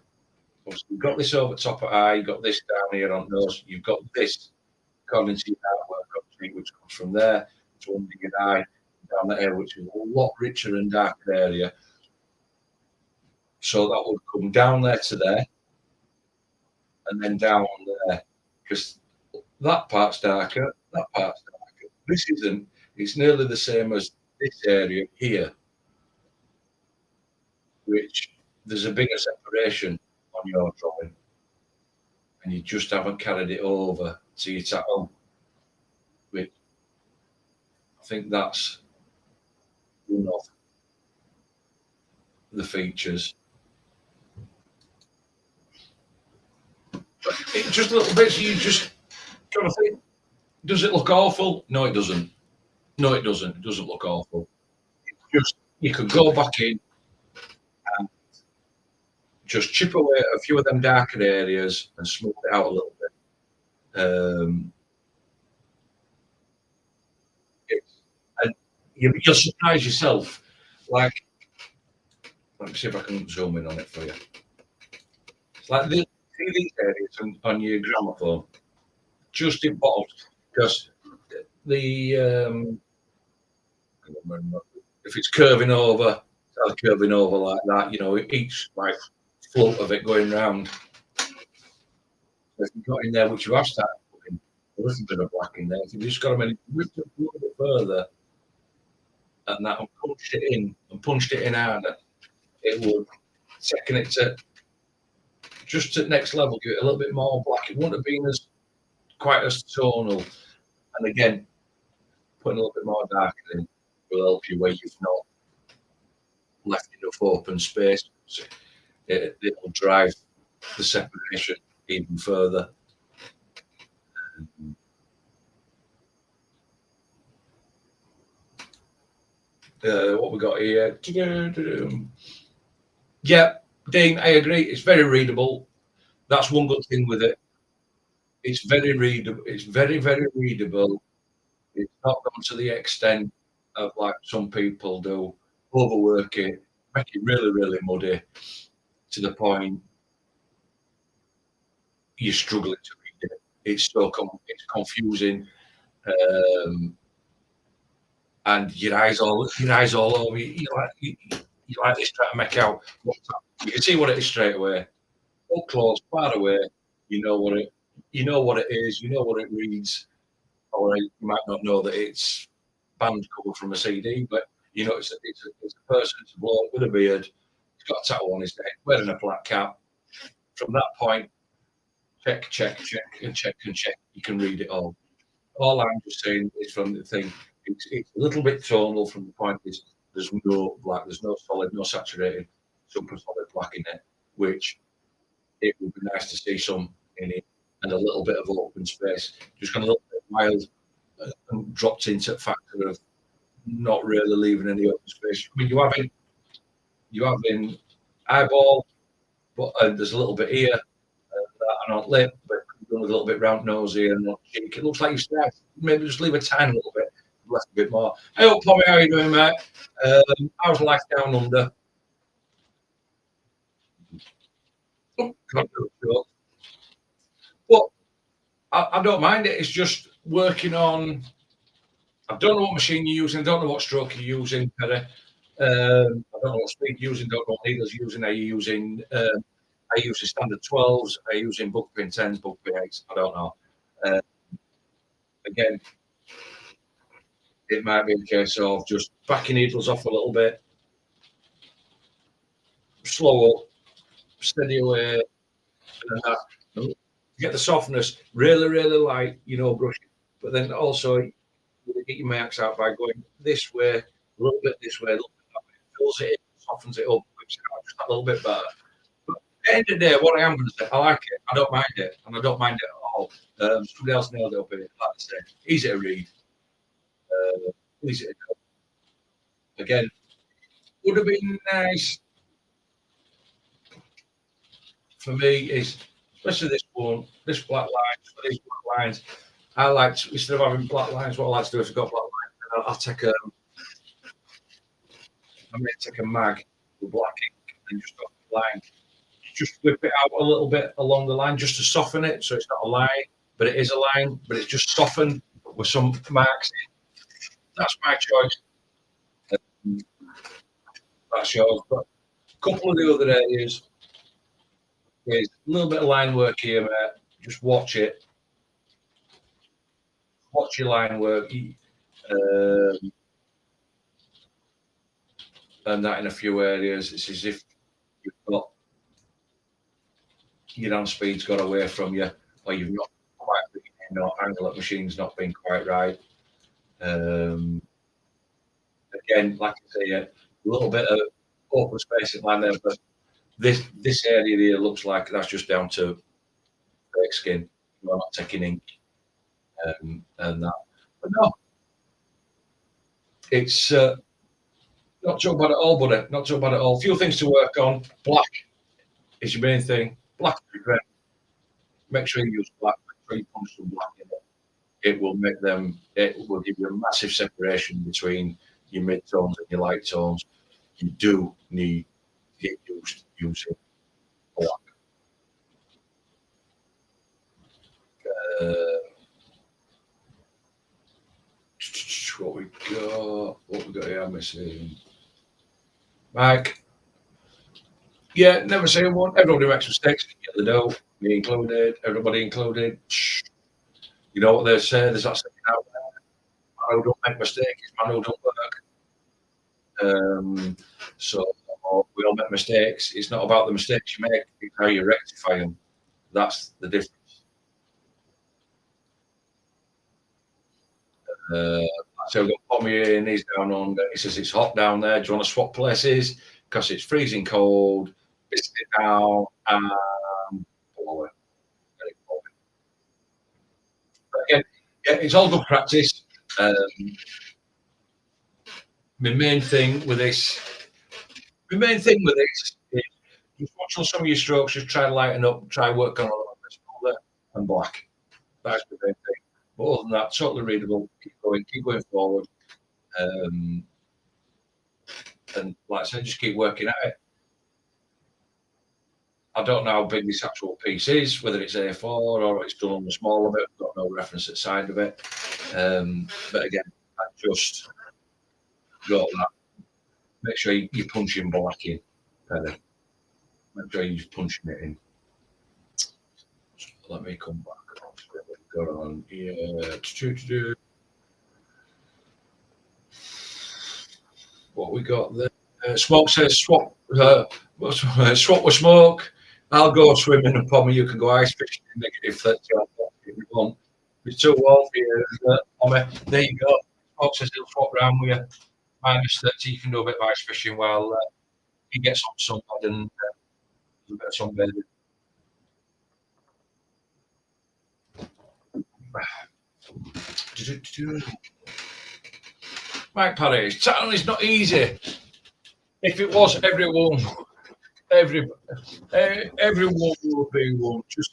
Obviously, you've got this over top of eye, you've got this down here on nose, you've got this according to your artwork, obviously, which comes from there to under your eye, down the area, which is a lot richer and darker area. So that would come down there to there, and then down there, because that part's darker, that part's darker. This isn't. It's nearly the same as this area here, which there's a bigger separation on your drawing, and you just haven't carried it over to your tattoo. Which I think that's one of the features. It just a little bit, so you just kind of think, does it look awful? No, it doesn't. No, it doesn't. It doesn't look awful. It's just you could go back in and just chip away at a few of them darker areas and smooth it out a little bit. And you'll surprise yourself. Like, let me see if I can zoom in on it for you. It's like see these areas on your gramophone, just in bottles, because the if it's curving over, it's curving over like that. Each like float of it going round. So if you've got in there, which you have started putting a little bit of black in there, if you've just got them in, whipped it a little bit further, and that and punched it in harder, it would second it to just to the next level, give it a little bit more black. It wouldn't have been as quite as tonal. And again, putting a little bit more darker in will help you where you've not left enough open space. So it'll drive the separation even further. What we got here? Yeah, Dean, I agree. It's very readable. That's one good thing with it. It's very readable. It's very, very readable. It's not gone to the extent of like some people do, overwork it, make it really, really muddy to the point you're struggling to read it. It's it's confusing, and your eyes all over. You like this trying to make out what's happening. You can see what it is straight away. Up close, far away, you know what it is, you know what it reads. Or you might not know that it's band cover from a CD, but it's a person, it's a bloke with a beard, he's got a tattoo on his neck, wearing a black cap. From that point, check, and check. You can read it all. All I'm just saying is from the thing, it's a little bit tonal from the point is there's no black, there's no solid, no saturated, super solid black in it, which it would be nice to see some in it and a little bit of open space. Just gone a little bit wild and dropped into a factor of not really leaving any open space. I mean, you have in eyeball, but there's a little bit here, and on lip, but a little bit round nose here and on cheek. It looks like you start maybe just leave a tiny little bit, left a bit more. Hey up, Tommy, how you doing, mate? How's life down under? Oh, God, no, but I don't mind it. It's just working on. I don't know what machine you're using. I don't know what stroke you're using, Perry. I don't know what speed you're using. Don't know what needles you're using. Are you using? Are you using standard 12s? Are you using book pin 10s, book pin 8s? I don't know. Uh, Again, it might be a case of just backing needles off a little bit, slow up, steady away, and that. Get the softness really, really light, brush it. But then also, you get your marks out by going this way, a little bit this way, a little bit that way. It fills it in, softens it up, whips it out just a little bit better. But at the end of the day, what I am going to say, I like it. I don't mind it, and I don't mind it at all. Somebody else nailed it up here, like I say. Easy to read. Easy to do. Again, would have been nice for me is, especially this one, this black lines, for these black lines, I like to, instead of having black lines, what I like to do is I've got black lines, I'll take I may take a mag with black ink and just got the line. Just whip it out a little bit along the line just to soften it so it's not a line, but it is a line, but it's just softened with some marks. That's my choice. Um, that's yours. But a couple of the other areas is a little bit of line work here, mate. Just watch it. Watch your line work. And that in a few areas, it's as if you've got your hand speed's got away from you, or you've not quite, angle at machine's not been quite right. Again, like I say, a little bit of open space in line there, but this area here looks like that's just down to fake skin. You're not taking ink and that. But no, it's not too bad at all, buddy. Not too bad at all. A few things to work on. Black is your main thing. Black is great. Make sure you use black. Make sure you punch some black in it. It will make them. It will give you a massive separation between your mid tones and your light tones. You do need to get used to using black. What we got? What we got here? I'm missing. Mike. Yeah, never say one. Everybody makes mistakes. They do. Me included. Everybody included. You know what they say? There's that saying out there. Man who don't make mistakes is man who don't work. So we all make mistakes. It's not about the mistakes you make, it's how you rectify them. That's the difference. So we've got Pommy in, he's down under. He says it's hot down there. Do you want to swap places? Because it's freezing cold. Biscuit down and blow it. But again, yeah, it's all good practice. My main thing with this is just watch on some of your strokes, just try to lighten up, try work on a little bit smoother and black. That's the main thing. But other than that, totally readable. Keep going forward. And like I said, just keep working at it. I don't know how big this actual piece is, whether it's A4 or it's done on the smaller bit. I've got no reference at the side of it. But again, I just got that. Make sure you're punching black in. Make sure you're just punching it in. Let me come back. Got on here. What we got there? Smoke says swap with smoke. I'll go swimming and Pommy. You can go ice fishing in -30 if you want. It's too warm for you, Pommy. There you go. Smoke says he'll swap round with you. -30. You can do a bit of ice fishing while he gets on sunbed and a bit of sunbathing. Mike Parrish, tattling is not easy. If it was, everyone would be one. Just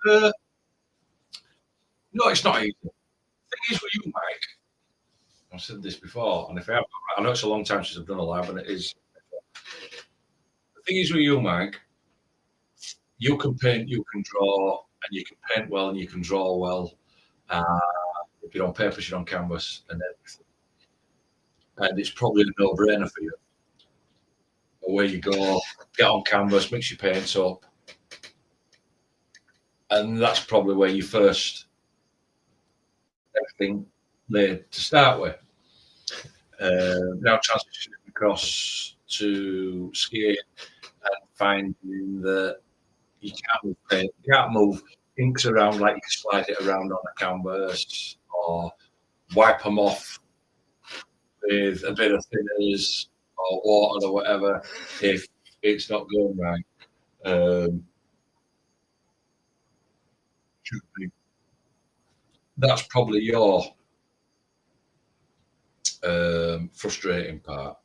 say, no, it's not easy. The thing is with you, Mike, I've said this before, and if I have, I know it's a long time since I've done a live, and it is. The thing is with you, Mike, you can paint, you can draw, and you can paint well, and you can draw well. Uh, if you're on paper, you're on canvas, and everything. And it's probably a no-brainer for you. Away you go, get on canvas, mix your paints up, and that's probably where you first everything laid to start with. Now transitioning across to skiing and finding that you can't move paint, you can't move inks around like you can slide it around on a canvas or wipe them off with a bit of thinners or water or whatever if it's not going right. Um, that's probably your frustrating part.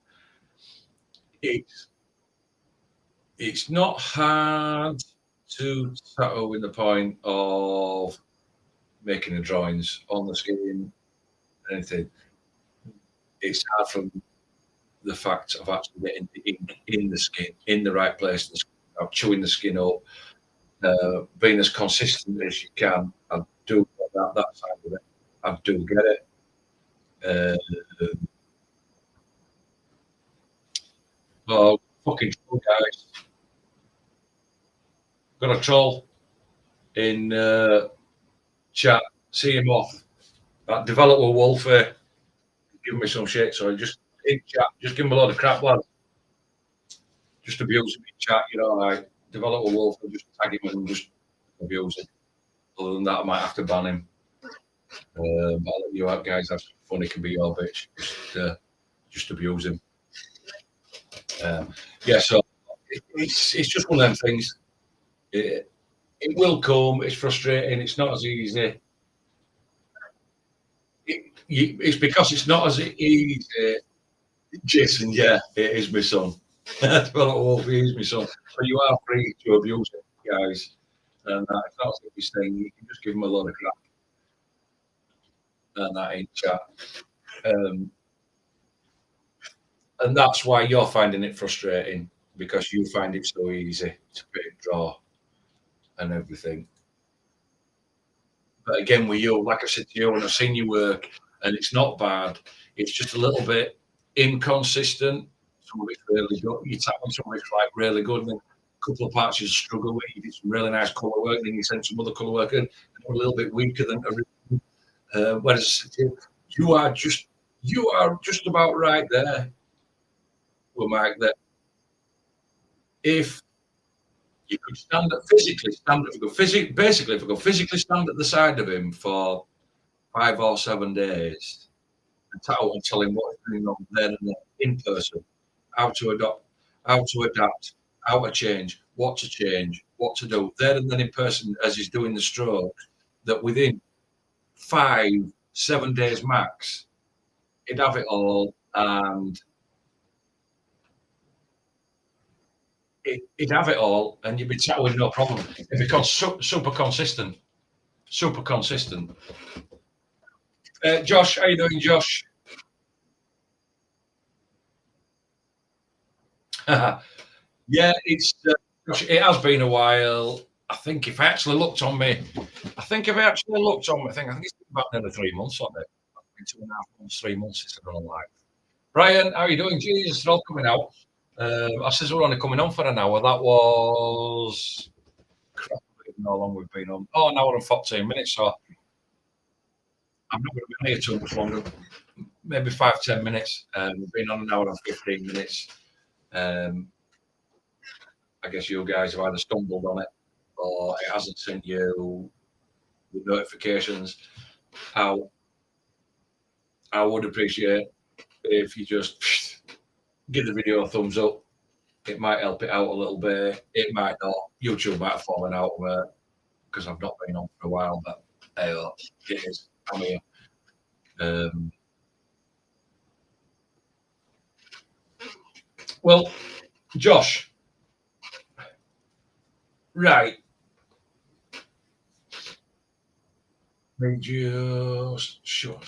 It's not hard to tackle in the point of making the drawings on the skin, anything. It's hard from the fact of actually getting the ink in the skin, in the right place, of chewing the skin up, being as consistent as you can. I do get that side of it. I do get it. Oh, fucking troll, guys. Got a troll in chat. See him off. That developer Wolfie. Give me some shit. So just in chat, just give him a lot of crap, lad. Just abuse him in chat, you know, like developer Wolfie, just tag him and just abuse him. Other than that, I might have to ban him. I'll let you out, guys. That's funny. Can be your bitch. Just abuse him. Yeah, so it's just one of them things. It will come. It's frustrating. It's not as easy. It's because it's not as easy. Jason, yeah, it is my son. Well, it is my son. But you are free to abuse it, guys. And it's not what you're saying. You can just give him a lot of crap. And that in chat. And that's why you're finding it frustrating, because you find it so easy to paint, draw, and everything. But again, with you, like I said to you, when I've seen you work, and it's not bad, it's just a little bit inconsistent. Some of it's really good. You tap on some of it's like really good, and then a couple of parts you struggle with. You did some really nice colour work, then you sent some other colour work in, a little bit weaker than original. Whereas you are just about right there. Well, Mike, that if you could physically stand, if we could physically stand at the side of him for 5 or 7 days and tell him what's going on then and there in person, how to adapt, how to change, what to do there and then in person as he's doing the stroke, that within 5, 7 days max, he'd have it all and he'd have it all, and you'd be tattling no problem. It'd be super consistent. Super consistent. Josh, how you doing, Josh? Yeah, it has been a while. I think if I actually looked on me, I think if I actually looked on me, I think it's been about another 3 months on it. 2.5 months, 3 months since I've done a live. Brian, how are you doing? Jesus, they're all coming out. I says we're only coming on for an hour. That was crap. How long we've been on? Oh, an hour and 14 minutes. So I'm not going to be here too much longer. Maybe 5-10 minutes. We've been on an hour and 15 minutes. I guess you guys have either stumbled on it or it hasn't sent you the notifications. I would appreciate if you just give the video a thumbs up. It might help it out a little bit. It might not. YouTube might have fallen out of it because I've not been on for a while, but hey, it is. I'm here. Well, Josh, right. me just sure.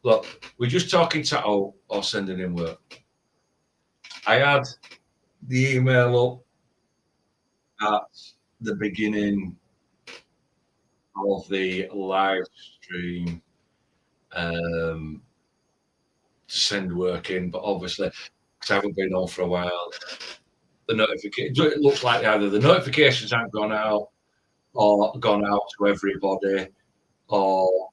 Look, we're just talking tatto or sending in work. I had the email up at the beginning of the live stream to send work in, but obviously, because I haven't been on for a while, the notification, it looks like either the notifications haven't gone out or gone out to everybody, or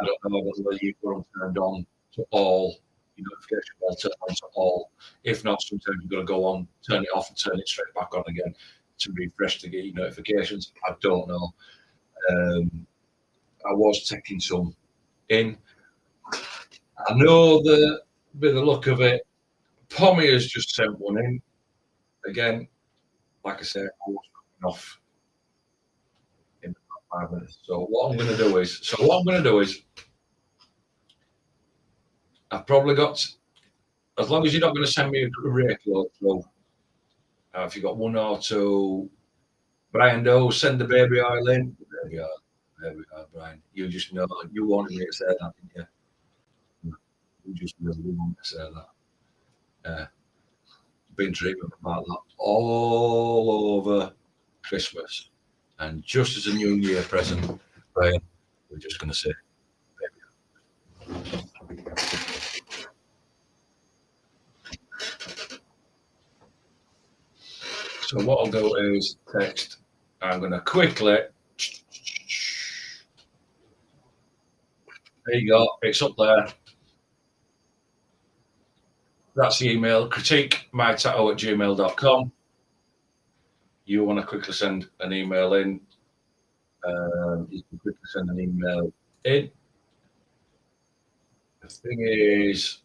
I don't know whether you've got them turned on to all, your notification bell turned on to all. If not, sometimes you've got to go on, turn it off, and turn it straight back on again to refresh to get your notifications. I don't know. I was taking some in. I know that by the look of it, Pommy has just sent one in. Again, like I said, I was coming off in about 5 minutes. So what I'm going to do is, I've probably got, as long as you're not going to send me a ratio through, if you've got one or two, Brian Doe, send the baby oil in. Baby oil, Brian. You just know, you wanted me to say that, didn't you? You just really want to say that. Been dreaming about that all over Christmas. And just as a New Year present, Brian, we're just going to say, baby. So what I'll do is text. I'm going to quickly. There you go. It's up there. That's the email, critiquemytatto@gmail.com. You want to quickly send an email in. You can quickly send an email in. The thing is,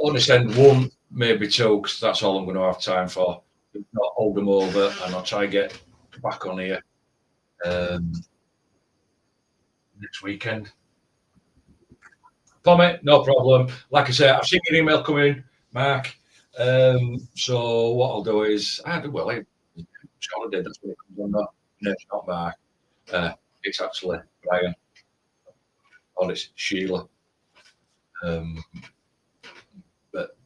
only send one, maybe two, because that's all I'm going to have time for. If not, hold them over, and I'll try and get back on here next weekend. Pommy, no problem. Like I say, I've seen your email come in, Mark. So what I'll do is, it's holiday, that's what it comes on. No, it's not Mark. It's actually Brian. Or it's Sheila. But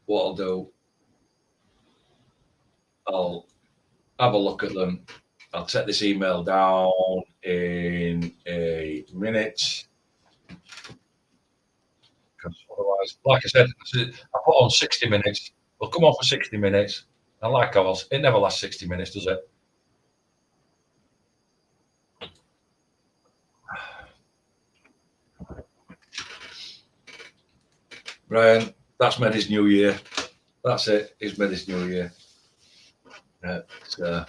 what I'll do, I'll have a look at them. I'll take this email down in a minute. Because otherwise, like I said, I put on 60 minutes. We'll come on for 60 minutes. And like ours, it never lasts 60 minutes, does it? Brian, that's made his new year. That's it. He's made his new year. So,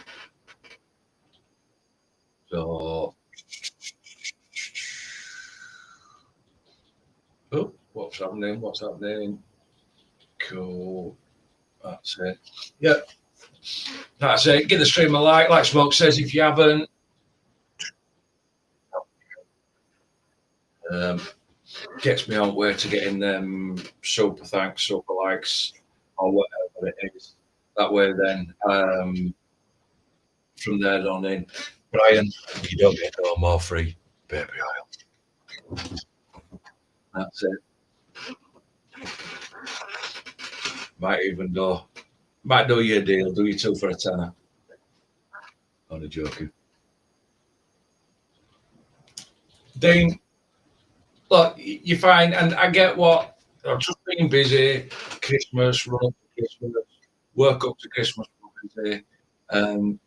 oh, what's happening? What's happening? Cool. That's it. Yep. That's it. Give the stream a like Smoke says if you haven't. Gets me on where to getting them super thanks, super likes, or whatever it is. That way, then from there on in, Brian, you don't get no more free baby oil. That's it. Might do you a deal, do you two for a tenner. Only joking. Dean, look, you find, and I get what, I'm just being busy, Christmas, run up to Christmas, work up to Christmas, busy. When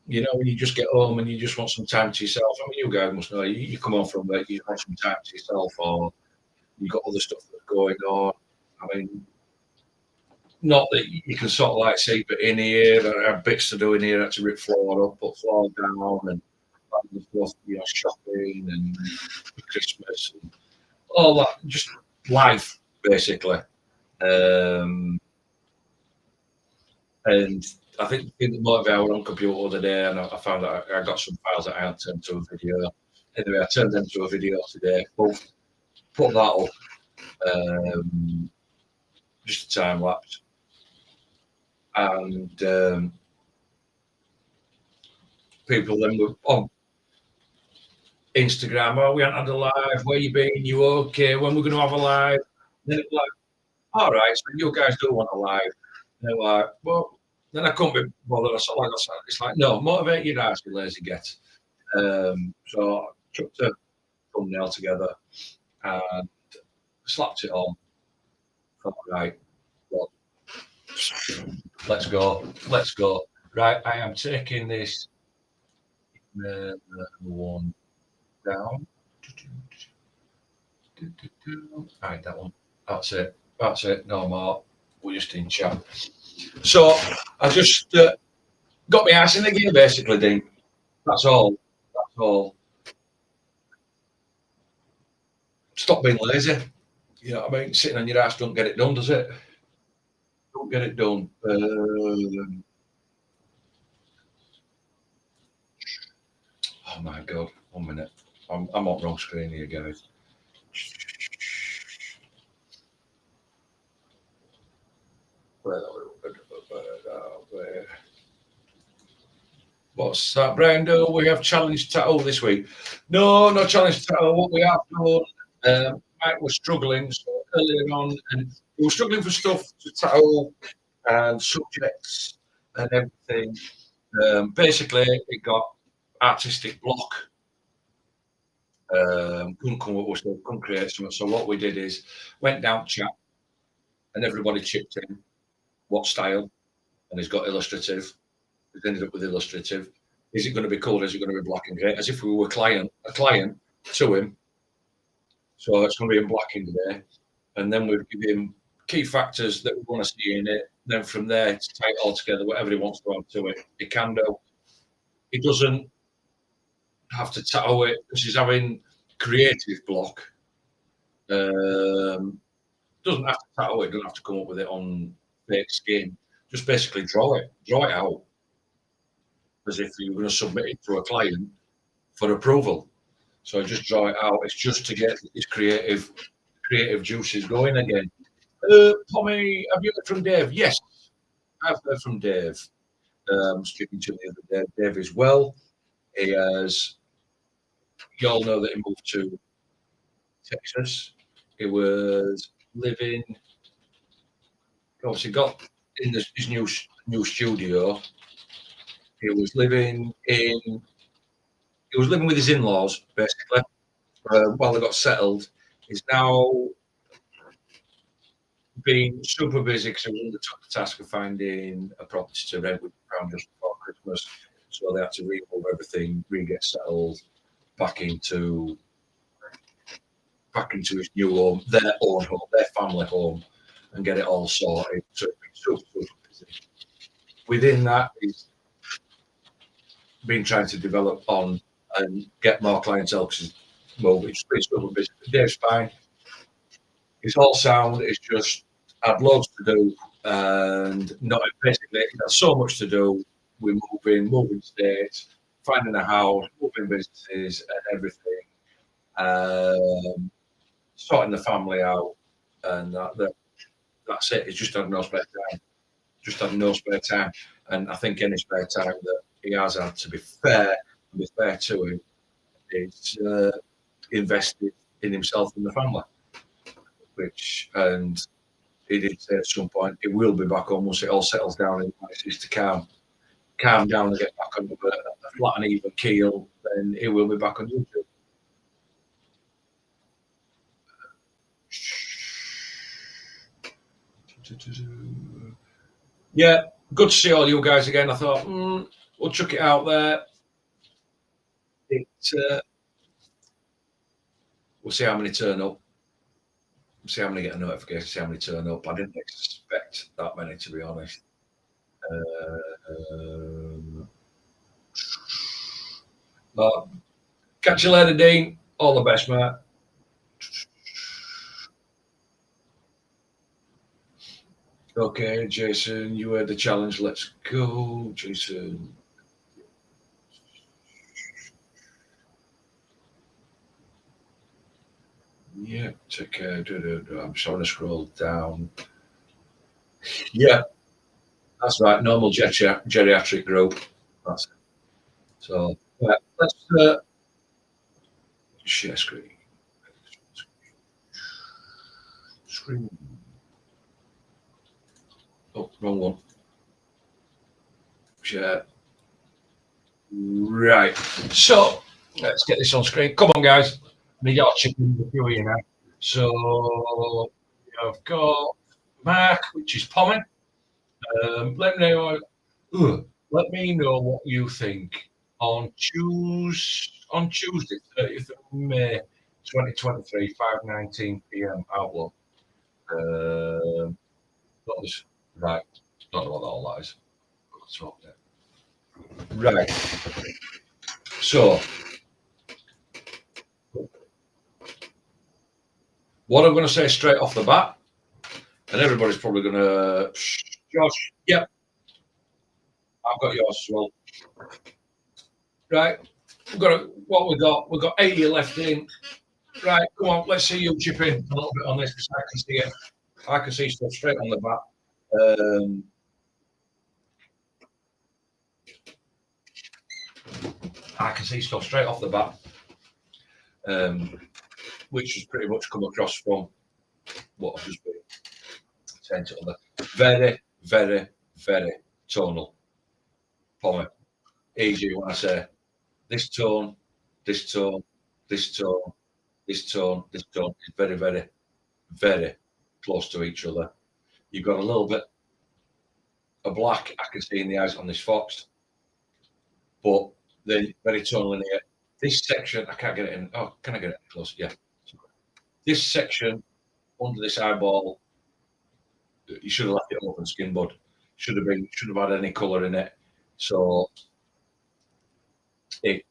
you just get home and you just want some time to yourself. I mean, you guys must know, you come home from work, you want some time to yourself, or you've got other stuff that's going on. I mean, not that you can sort of like see, but in here, there are bits to do in here, had to rip floor up, put floor down, and stuff, shopping and Christmas and all that, just life, basically. And I think the thing that motivated, I was on computer the other day, and I found that I got some files that I had turned to a video. Anyway, I turned them to a video today. Both put that up, just a time lapse, and people then were on Instagram. Oh, we haven't had a live. Where you been? You okay? When we're going to have a live? And then it's like, all right, so you guys don't want a live. And they're like, well, then I couldn't be bothered. It's like, no, motivate your ass, you lazy get. So I took the thumbnail together and slapped it on. Thought, right, well, let's go. Let's go. Right, I am taking this one down. Right, that one. That's it. That's it. No more. We're just in chat. So I just got my ass in the gear, basically, Dean. That's all. That's all. Stop being lazy. You know what I mean? Sitting on your ass don't get it done, does it? Don't get it done. Oh my God. 1 minute. I'm on wrong screen here, guys. What's that, Brando? We have challenge tattoo this week. No challenge tattoo. What we have done, Mike was struggling so earlier on, and he was struggling for stuff to tattoo and subjects and everything. Basically, it got artistic block. Couldn't come up with stuff, couldn't create something. So what we did is went down chat, and everybody chipped in what style, and he's got illustrative. We ended up with illustrative. Is it going to be colour? Is it going to be black and grey? As if we were a client to him. So it's going to be in black and grey. And then we've given him key factors that we want to see in it. Then from there, to tie it all together, whatever he wants to add to it, he can do. He doesn't have to tattoo it because he's having creative block. Doesn't have to tattoo it, doesn't have to come up with it on fake skin. Just basically draw it out. As if you were going to submit it to a client for approval. So just draw it out. It's just to get his creative juices going again. Tommy, have you heard from Dave? Yes, I've heard from Dave. Speaking to him the other day. Dave is well. He has. You all know that he moved to Texas. He was living. Obviously, got in his new studio. He was living with his in-laws, basically, while they got settled. He's now been super busy because he undertook the task of finding a property to rent with around just before Christmas. So they had to remove everything, re-get settled, back into his new home, their own home, their family home, and get it all sorted. So it's been super busy. Within that, he's been trying to develop on and get more clientele because it's pretty super busy. Dave's fine. It's all sound. It's just had loads to do and not basically there's so much to do. We're moving states, finding a house, moving businesses and everything. Sorting the family out and that's it. It's just had no spare time. And I think any spare time that he has had, to be fair to him, is invested in himself and the family. And he did say at some point it will be back on once it all settles down and manages to calm down and get back on a flat and even keel, then it will be back on YouTube. Yeah, good to see all you guys again. I thought we'll chuck it out there. We'll see how many turn up. See how many get a notification. See how many turn up. I didn't expect that many, to be honest. Catch you later, Dean. All the best, mate. Okay, Jason, you heard the challenge. Let's go, Jason. Yeah, take care. I'm trying to scroll down. Yeah, that's right. Normal geriatric group. That's it. So let's share screen. Screen. Oh, wrong one. Share. Right. So let's get this on screen. Come on, guys. We got chicken with you here now. So I've got Mark, which is Pommy. Let me know. Let me know what you think on Tuesday, 30th of May, 2023, 5:19 p.m. Outlook. That was right. Don't know what all that is. So, right. So, what I'm going to say straight off the bat, and everybody's probably going to, Josh, yep, I've got yours as well. Right. What we got? We've got 80 left in. Right, come on, let's see you chip in a little bit on this because I can see it. I can see stuff straight on the back. I can see stuff straight off the bat, which has pretty much come across from what I've just been saying to other. Very, very, very tonal. Pommy. Easy when I say this tone, this tone, this tone, this tone, this tone is very, very, very close to each other. You've got a little bit of black I can see in the eyes on this fox, but then very tonal in here. This section, I can't get it in. Oh, can I get it close? Yeah. This section under this eyeball, you should have left it open skin, bud. Should have had any colour in it. So it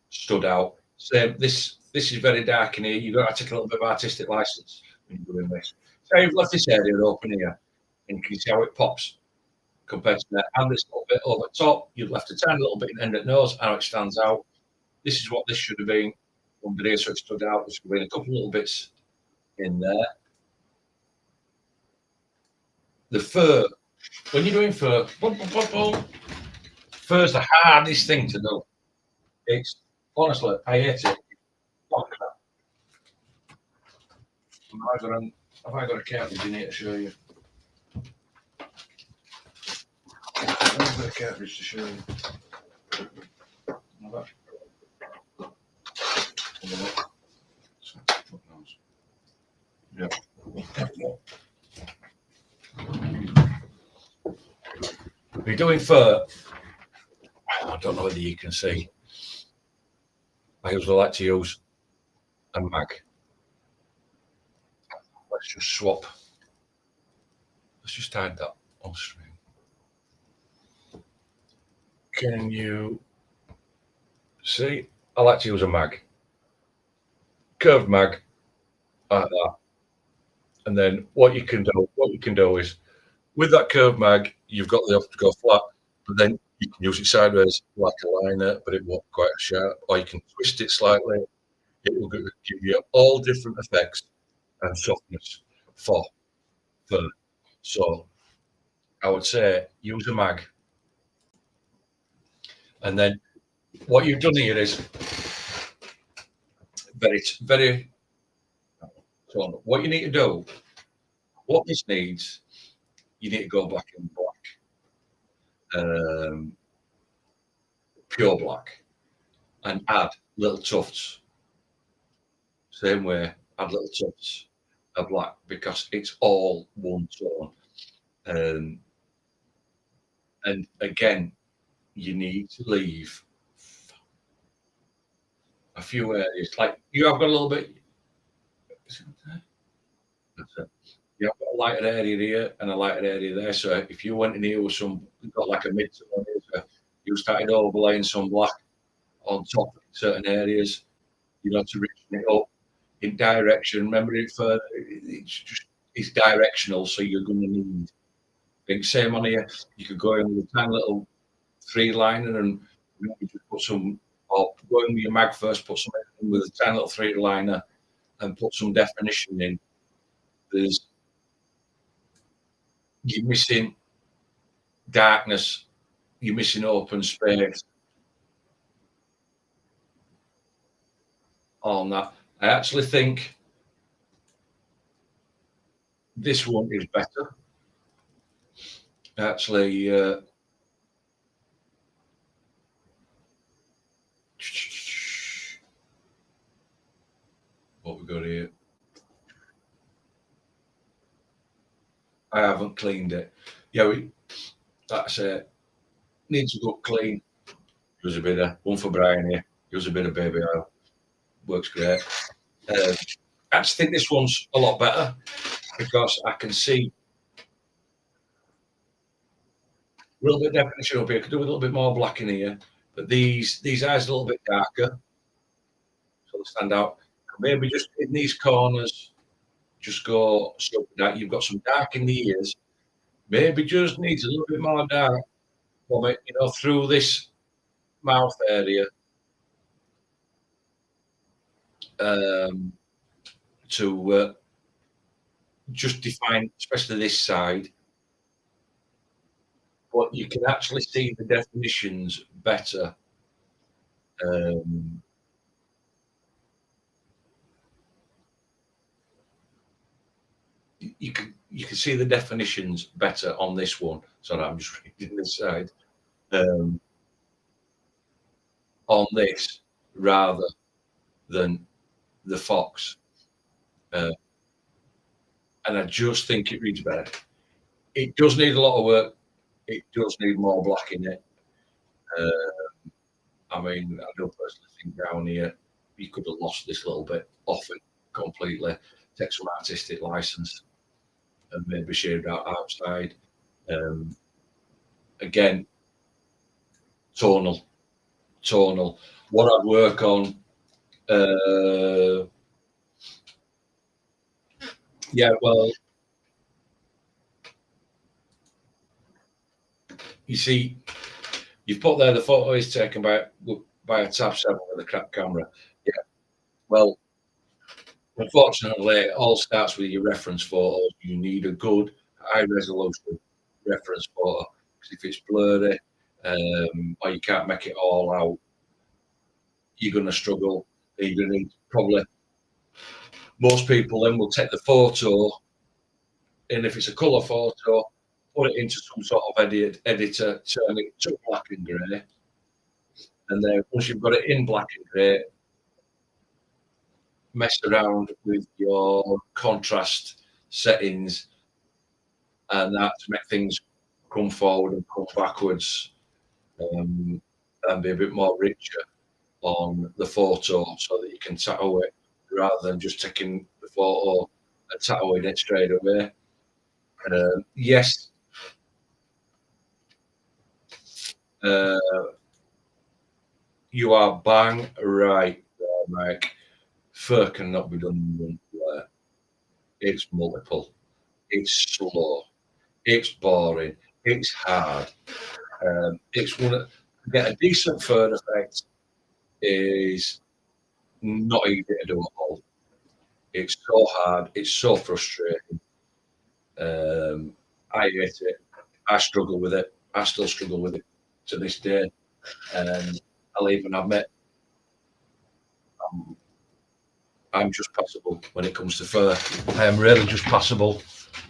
stood out. So this is very dark in here. You've got to take a little bit of artistic license when you're doing this. So you've left this area open here, and you can see how it pops compared to that. And this little bit over top, you've left a tiny little bit in the end of the nose, how it stands out. This is what this should have been under here, so it stood out. There should have been a couple of little bits in there. The fur, when you're doing fur, fur's the hardest thing to do. It's honestly, I hate it. Have I got a cartridge in here to show you? I've got a cartridge to show you. Yeah. We're doing fur. I don't know whether you can see. I usually like to use a mag. Let's just swap. Let's just hide that on screen. Can you see? I like to use a mag. Curved mag, like that. And then what you can do is with that curved mag, you've got the option to go flat, but then you can use it sideways like a liner, but it won't be quite sharp. Or you can twist it slightly. It will give you all different effects and softness for fur. So I would say use a mag. And then what you've done here is very tonal. What you need to do, what this needs, you need to go back in black, pure black, and add little tufts. Same way, add little tufts of black because it's all one tone. And again, you need to leave a few areas. Like you have got a little bit. That's it. You have got a lighter area here and a lighter area there. So if you went in here with you've got like a mid tone here, so you started overlaying some black on top of certain areas, you know, to richen it up in direction. Remember, it's directional, so you're going to need. I think same on here. You could go in with a tiny little three liner and just put some, or go in with your mag first, put some in with a tiny little three liner and put some definition in. You're missing darkness, you're missing open space. on that. I actually think this one is better. Actually, what we got here? I haven't cleaned it. Yeah, that's it. Needs a good clean. Use a bit of one for Brian here. Use a bit of baby oil. Works great. Uh, I just think this one's a lot better because I can see a little bit of definition up here. Could do with a little bit more black in here, but these eyes are a little bit darker, so they stand out. Maybe just in these corners, just go so that you've got some dark in the ears. Maybe just needs a little bit more dark from it, through this mouth area um, to just define, especially this side. But you can actually see the definitions better. Um, you can see the definitions better on this one. Sorry, I'm just reading this side. Um, on this rather than the fox, uh, and I just think it reads better. It does need a lot of work. It does need more black in it. I mean, I don't personally think down here you could have lost this little bit off it completely. Take some artistic license and maybe shaved out outside. Um, Again, tonal. What I'd work on, yeah, well, you see, you've put there the photo is taken by a tab 7 with a crap camera. Yeah, well, unfortunately, it all starts with your reference photos. You need a good high resolution reference photo because if it's blurry or you can't make it all out, you're going to struggle. You're going to need probably most people then will take the photo, and if it's a colour photo, put it into some sort of editor, turn it to black and grey, and then once you've got it in black and grey, mess around with your contrast settings and that to make things come forward and come backwards and be a bit more richer on the photo so that you can tattoo it rather than just taking the photo and tattooing it straight away. Yes, you are bang right there, Mike. Fur cannot be done in one flare. It's multiple. It's slow. It's boring. It's hard. It's one of to get a decent fur effect is not easy to do at all. It's so hard. It's so frustrating. I hate it. I struggle with it. I still struggle with it to this day. And I'll even admit I'm just passable when it comes to fur. I am really just passable.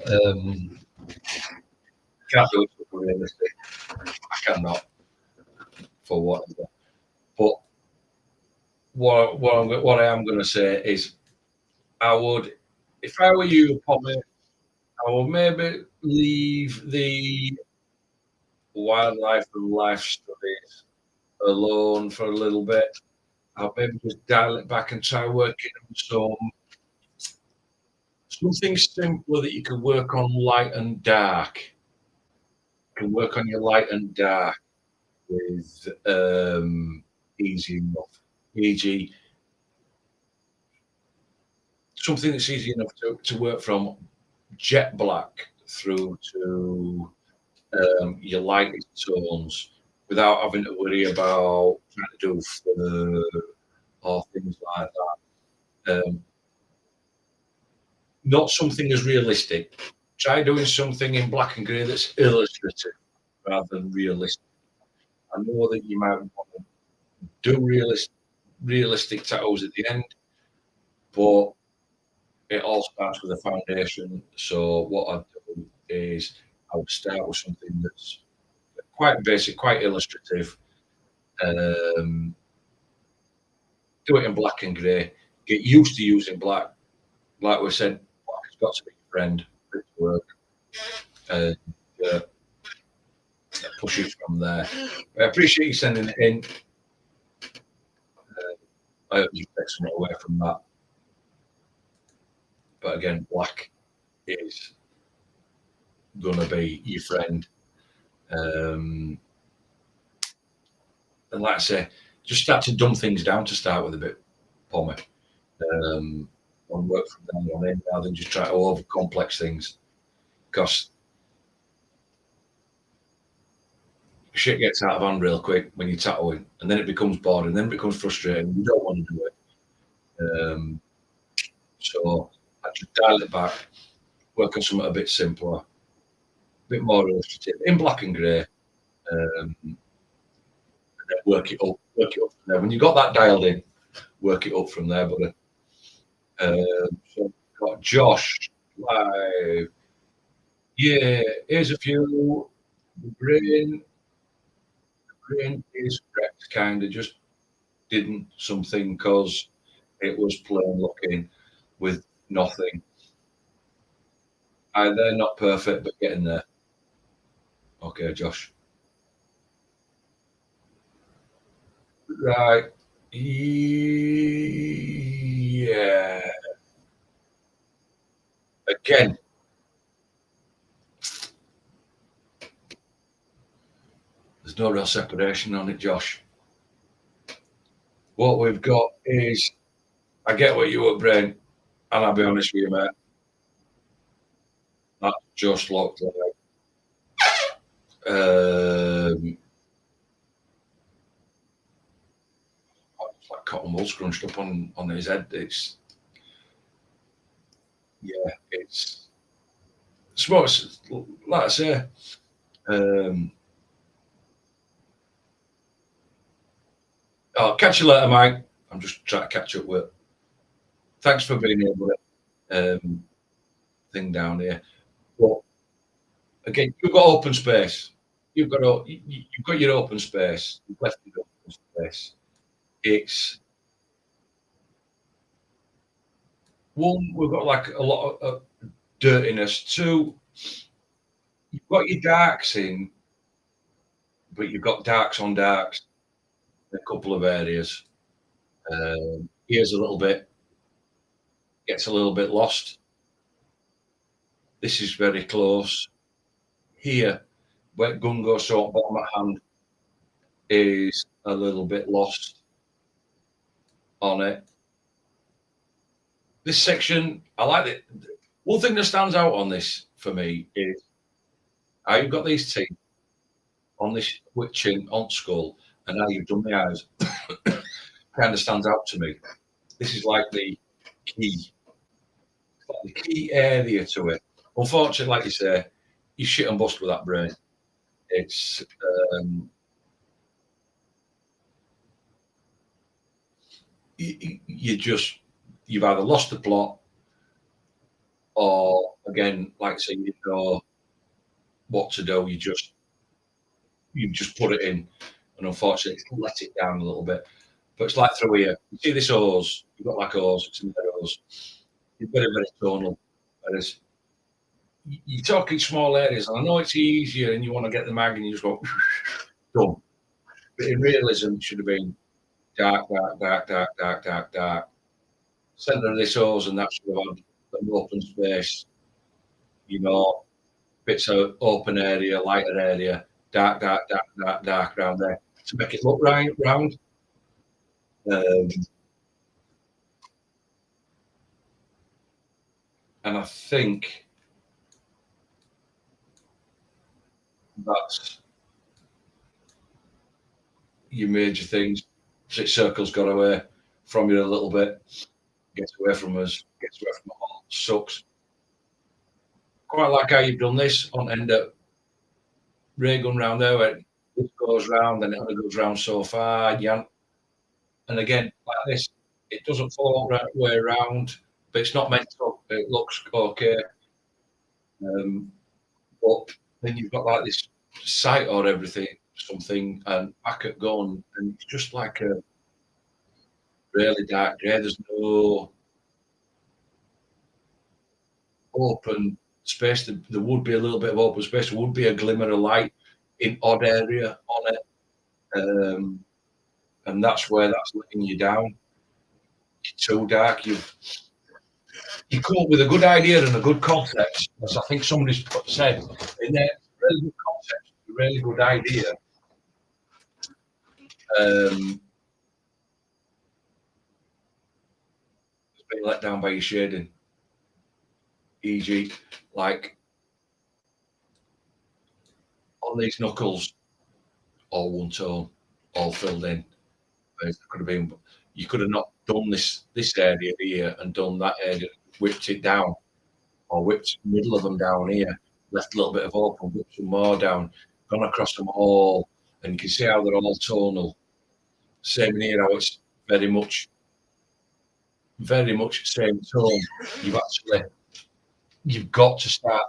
Can't do it for realistic. I cannot for whatever. But what I am going to say is, I would, if I were you, probably, I would maybe leave the wildlife and life studies alone for a little bit. I'll maybe just dial it back and try working on something simpler that you can work on light and dark. You can work on your light and dark with easy enough. E.g., something that's easy enough to work from jet black through to your light tones without having to worry about trying to do fur or things like that. Not something as realistic. Try doing something in black and grey that's illustrative rather than realistic. I know that you might want to do realistic tattoos at the end, but it all starts with a foundation. So what I do is I would start with something that's quite basic, quite illustrative. Um, do it in black and grey. Get used to using black. Like we said, black has got to be your friend for it to work. And uh, push it from there. I appreciate you sending it in. I hope you take something away from that. But again, black is going to be your friend. Um, and like I say, just start to dumb things down to start with a bit, Pommy. And work from then on in rather than just try to over complex things. Because shit gets out of hand real quick when you're tattooing, and then it becomes boring, and then it becomes frustrating. You don't want to do it. So I just dial it back, work on something a bit simpler, a bit more illustrative, in black and grey, and then work it up from there. When you got that dialed in, work it up from there. But so we've got Josh live. Yeah, here's a few. The brain is correct, kind of just didn't something because it was plain looking with nothing. They're not perfect, but getting there. Okay, Josh. Right. Yeah. Again, there's no real separation on it, Josh. What we've got is, I get what you were, brain, and I'll be honest with you, mate. That just looked um, like cotton wool scrunched up on his head. It's yeah, it's what like I say. Um, I'll catch you later, Mike. I'm just trying to catch up with. Thanks for being able to thing down here. But again, you've got open space. You've got your open space. You've left your open space. It's one. We've got like a lot of dirtiness. Two, you've got your darks in, but you've got darks on darks in a couple of areas. Here's a little bit, gets a little bit lost. This is very close. Here, where gun goes short, bottom of hand is a little bit lost on it. This section, I like it. One thing that stands out on this for me is how you've got these teeth on this chin, on skull, and how you've done the eyes. Kind of stands out to me. This is like the key area to it. Unfortunately, like you say, you shit and bust with that brain. It's you've either lost the plot or again, like I say, you know what to do. You just put it in, and unfortunately, it's let it down a little bit. But it's like through here. You see this hose? You've got like a hose. It's in the hose. It's very, very tonal. Whereas you're talking small areas, and I know it's easier, and you want to get the mag, and you just go done. But in realism, it should have been dark, dark, dark, dark, dark, dark, dark. Centre of this hose, and that should have had an open space. You know, bits of open area, lighter area, dark, dark, dark, dark, dark around there to make it look right round. And I think that's your major things. Six circles got away from you a little bit, gets away from us, gets away from all, sucks. Quite like how you've done this on end up ray gun round there where it goes round and it only goes round so far, yeah. And again, like this, It doesn't fall right way around, but it's not meant to. It looks okay. Um, but then you've got like this sight or everything, something, and back at gun, and it's just like a really dark grey. There's no open space. There would be a little bit of open space. There would be a glimmer of light in odd area on it, and that's where that's letting you down. It's too dark. You come up with a good idea and a good concept, as I think somebody's said in there. Really good concept, a really good idea. It's been let down by your shading, e.g., like on these knuckles, all one tone, all filled in. It could have been. You could have not done this area here and done that area, whipped it down, or whipped the middle of them down here, left a little bit of open, whipped some more down, gone across them all, and you can see how they're all tonal. Same in here, how it's very much same tone. You've got to start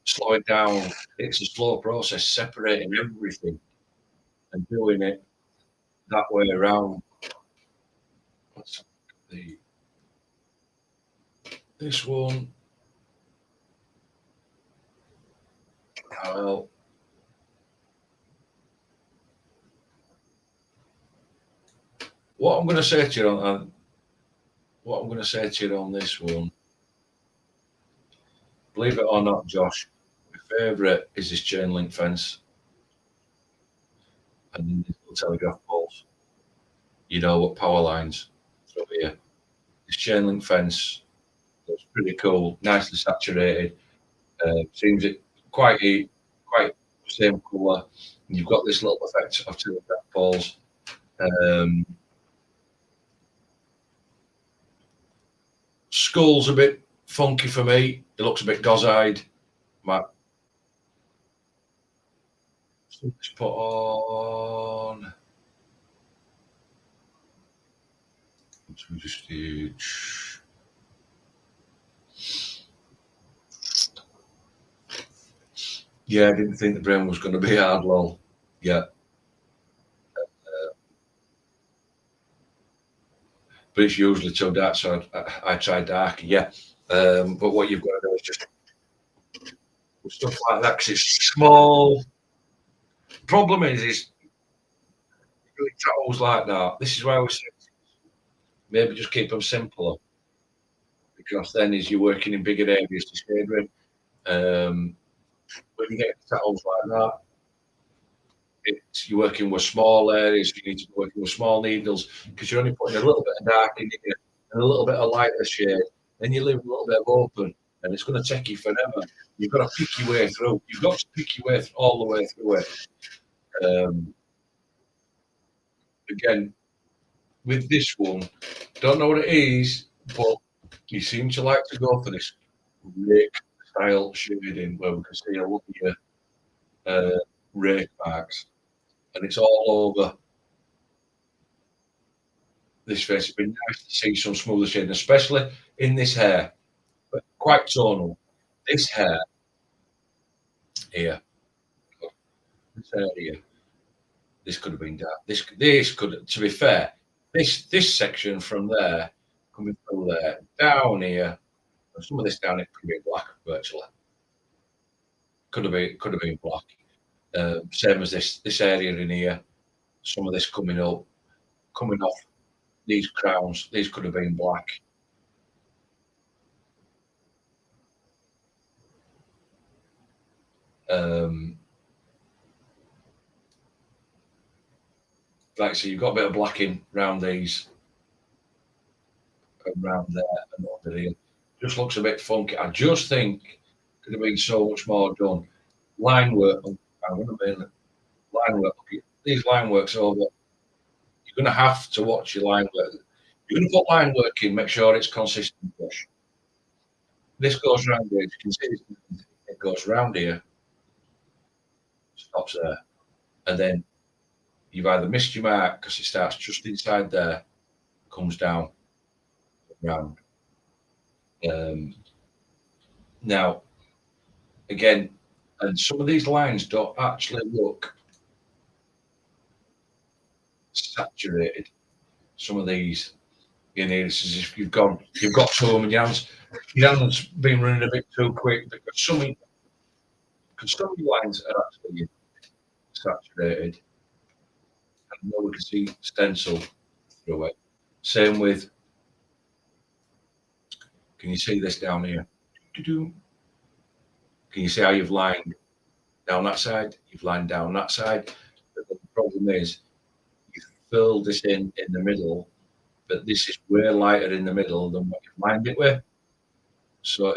slowing down. It's a slow process, separating everything and doing it that way around. Let's look at this one. Well, what I'm going to say to you on this one, believe it or not, Josh, my favourite is this chain link fence and these little telegraph poles. You know what power lines through here. This chain link fence looks pretty cool, nicely saturated. Seems it quite same colour. You've got this little effect of telegraph poles. Skull's a bit funky for me. It looks a bit gauze-eyed. Might just put on. Yeah, I didn't think the brain was going to be hard, lol. Yeah. But it's usually too dark, so I try dark, yeah. But what you've got to do is just stuff like that because it's small. Problem is doing travels like that. This is why I was saying maybe just keep them simpler because then as you're working in bigger areas to shade with, when you get travels like that, you're working with small areas. You need to be working with small needles because you're only putting a little bit of dark in here and a little bit of lighter shade. Then you leave a little bit of open, and it's going to take you forever. You've got to pick your way through. You've got to pick your way all the way through it. Again, with this one, don't know what it is, but you seem to like to go for this rake style shading where we can see a lot of your rake marks, and it's all over this face. It'd be nice to see some smoother shading, especially in this hair, but quite tonal. This hair here, this hair here, this could have been dark. This could, to be fair, this section from there coming through there down here, and some of this down here could be black virtually. Could have been black. Same as this area in here. Some of this coming off these crowns. These could have been black. Like so, you've got a bit of blacking around these, around there, and under here. Just looks a bit funky. I just think could have been so much more done. Line work. I'm going to mean line work. These line works over. You're going to have to watch your line work. You're going to put line work in. Make sure it's consistent. This goes around here. You can see it goes around here, stops there, and then you've either missed your mark because it starts just inside there, comes down. round. Um, Now, again, and some of these lines don't actually look saturated. Some of these, it's as if you've got to them and your hands been running a bit too quick because some of the lines are actually saturated, and now we can see stencil through it. Same with, can you see this down here? Can you see how you've lined down that side? You've lined down that side. But the problem is, you fill this in the middle, but this is way lighter in the middle than what you've lined it with. So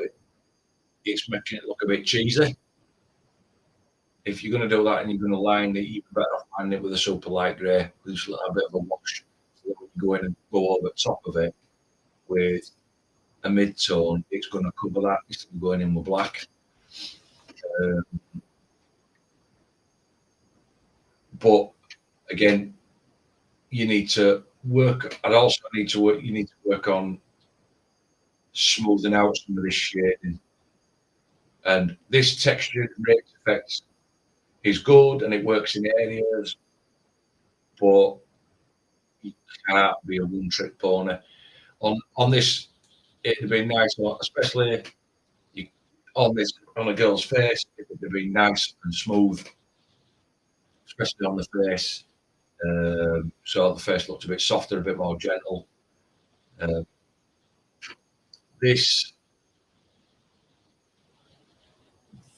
it's making it look a bit cheesy. If you're going to do that and you're going to line it, you're better off lining it with a super light grey, with just a little bit of a wash. So when you go in and go over the top of it with a mid-tone, it's going to cover that instead of going in with black. But again, you need to work. I'd also need to work. You need to work on smoothing out some of this shading. And this texture rate effects is good and it works in areas, but you can't be a one-trick pony. On this, it'd be nice, especially on a girl's face. It'd be nice and smooth, especially on the face. So the face looks a bit softer, a bit more gentle. This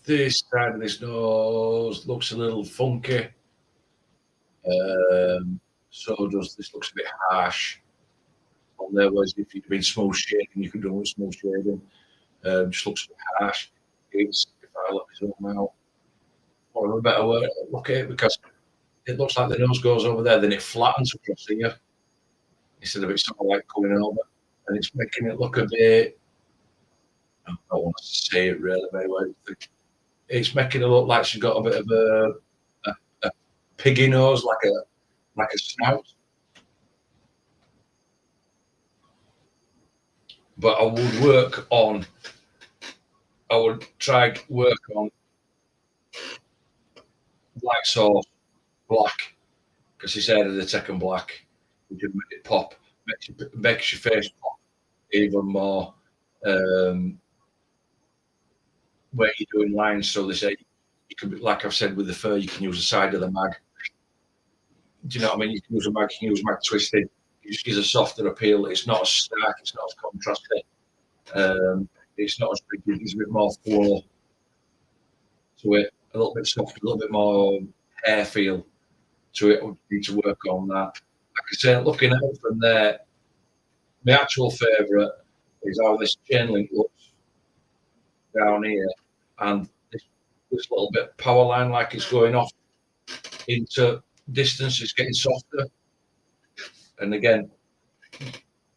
side of this nose looks a little funky. So does this, looks a bit harsh. On there, whereas if you'd been smooth shading, you could do smooth shading. Just looks a bit harsh. If I look this up now, or a better way to look at it, because it looks like the nose goes over there, then it flattens across here instead of it sort of like coming over, and it's making it look a bit. I don't want to say it really very well. It's making it look like she's got a bit of a piggy nose, like a snout. But I would try work on light sauce black, because it's added the second black, which would make it pop, makes your face pop even more. Where you're doing lines, so they say you can, like I've said with the fur, you can use the side of the mag. Do you know what I mean? You can use a mag, you can use mag twisted. It just gives a softer appeal. It's not as stark, it's not as contrasty. It's not as big, it's a bit more flow to it, a little bit softer, a little bit more hair feel to it. We need to work on that. Like I say, looking at it from there, my actual favourite is how this chain link looks down here, and this little bit of power line, like it's going off into distance, it's getting softer. And again,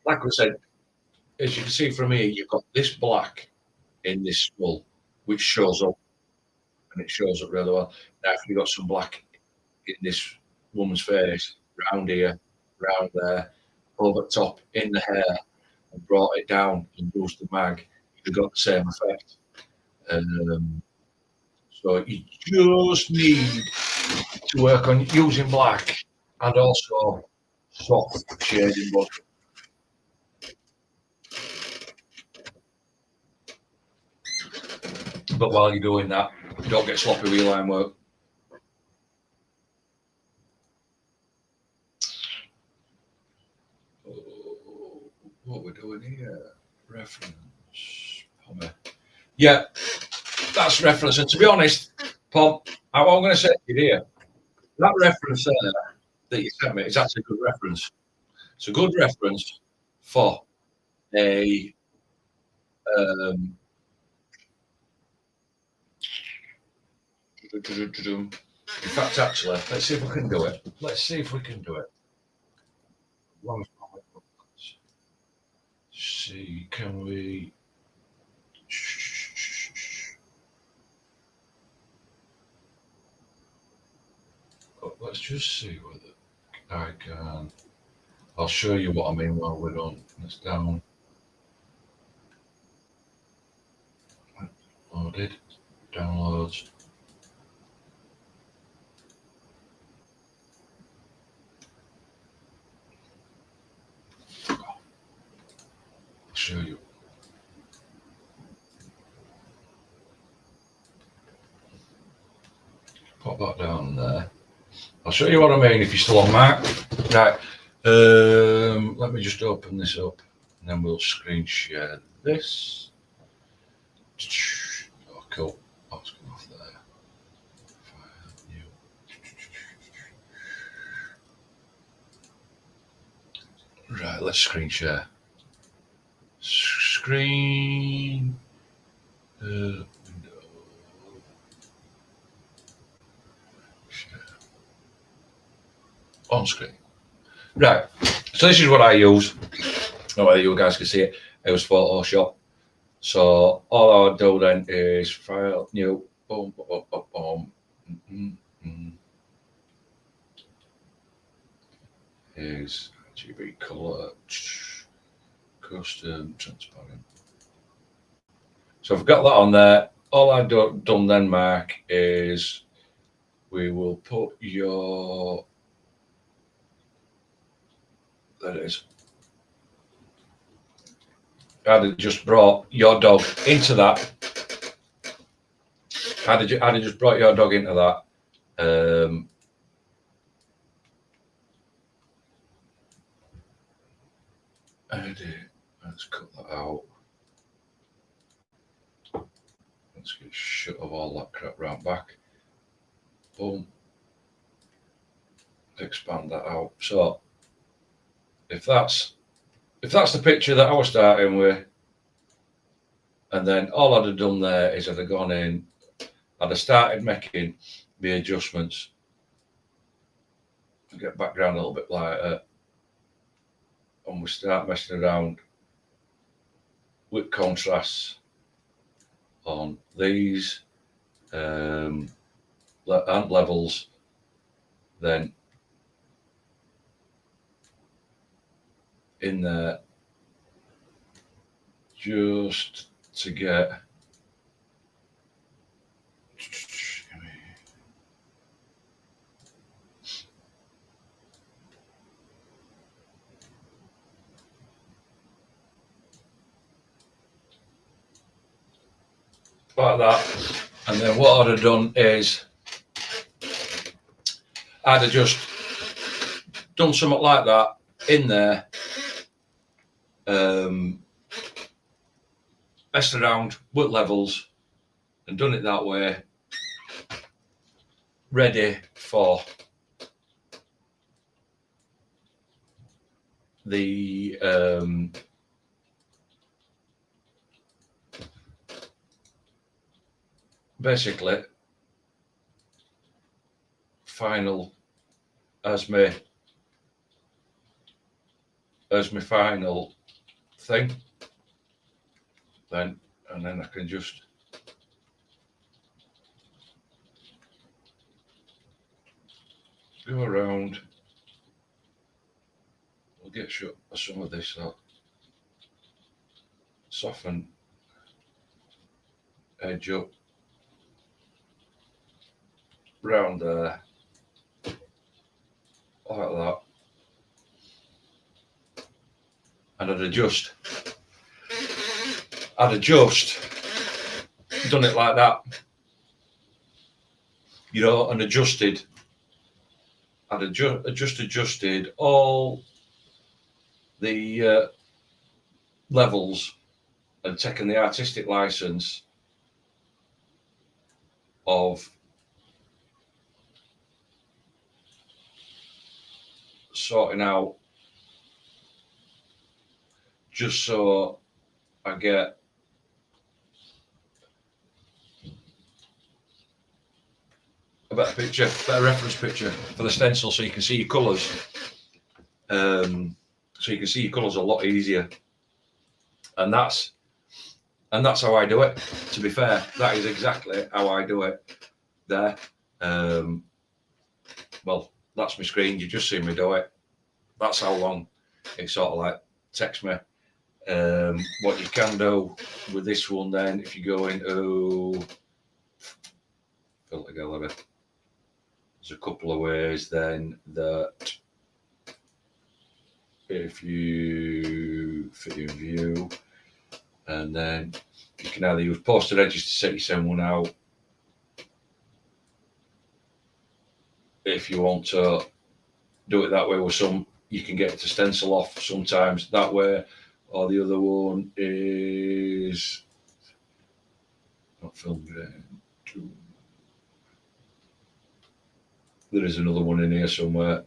like I said, as you can see from here, you've got this black in this skull, which shows up, and it shows up really well. Now, if you've got some black in this woman's face, round here, round there, over the top, in the hair, and brought it down and used the mag, you've got the same effect. So you just need to work on using black and also soft shading. But while you're doing that, don't get sloppy with your line work. What we're doing here, reference. Yeah, that's reference. And to be honest, Paul, I'm going to say to you here, that reference there that you sent me is actually a good reference. It's a good reference for a in fact, actually, let's see if we can do it. Let's see, can we? Let's just see whether I can. I'll show you what I mean while we're on this down. Loaded. Downloads. I'll show you. Pop that down there. I'll show you what I mean if you're still on, Mark. Right. Let me just open this up and then we'll screen share this. Oh, cool. That's come off there. File, new. Right, let's screen share. Screen. Window. Share. On screen. Right. So this is what I use. I don't know whether you guys can see it. It was Photoshop. So all I would do then is file, new, boom, boom, boom, boom. Is RGB color, custom, transparent. So I've got that on there. All I've done then, Mark, is we will put your, there it is. I'd have just brought your dog into that. I'd have just brought your dog into that. Let's cut that out. Let's get shut of all that crap round back. Boom. Expand that out. So if that's the picture that I was starting with, and then all I'd have done there is I'd have gone in, I'd have started making the adjustments. I'll get background a little bit lighter, and we start messing around with contrasts on these and levels. Then in there, just to get like that. And then what I'd have done is I'd have just done something like that in there, messed around with levels and done it that way, ready for the basically final as my final thing. Then and then I can just go around. We'll get some of this out. Soften edge up round there like that, and I'd adjust, done it like that, you know, and adjusted. I'd adjusted all the levels and taken the artistic license of sorting out just so I get a better picture, better reference picture for the stencil, so you can see your colours. So you can see your colours a lot easier, and that's how I do it. To be fair, that is exactly how I do it. There, well, that's my screen. You just see me do it. That's how long it sort of like takes me. What you can do with this one then, if you go into filter gallery, there's a couple of ways then that if you fit in view, and then you can either use posted edges to set your someone out. If you want to do it that way with some, you can get it to stencil off sometimes that way, or the other one is not film grain. There is another one in here somewhere.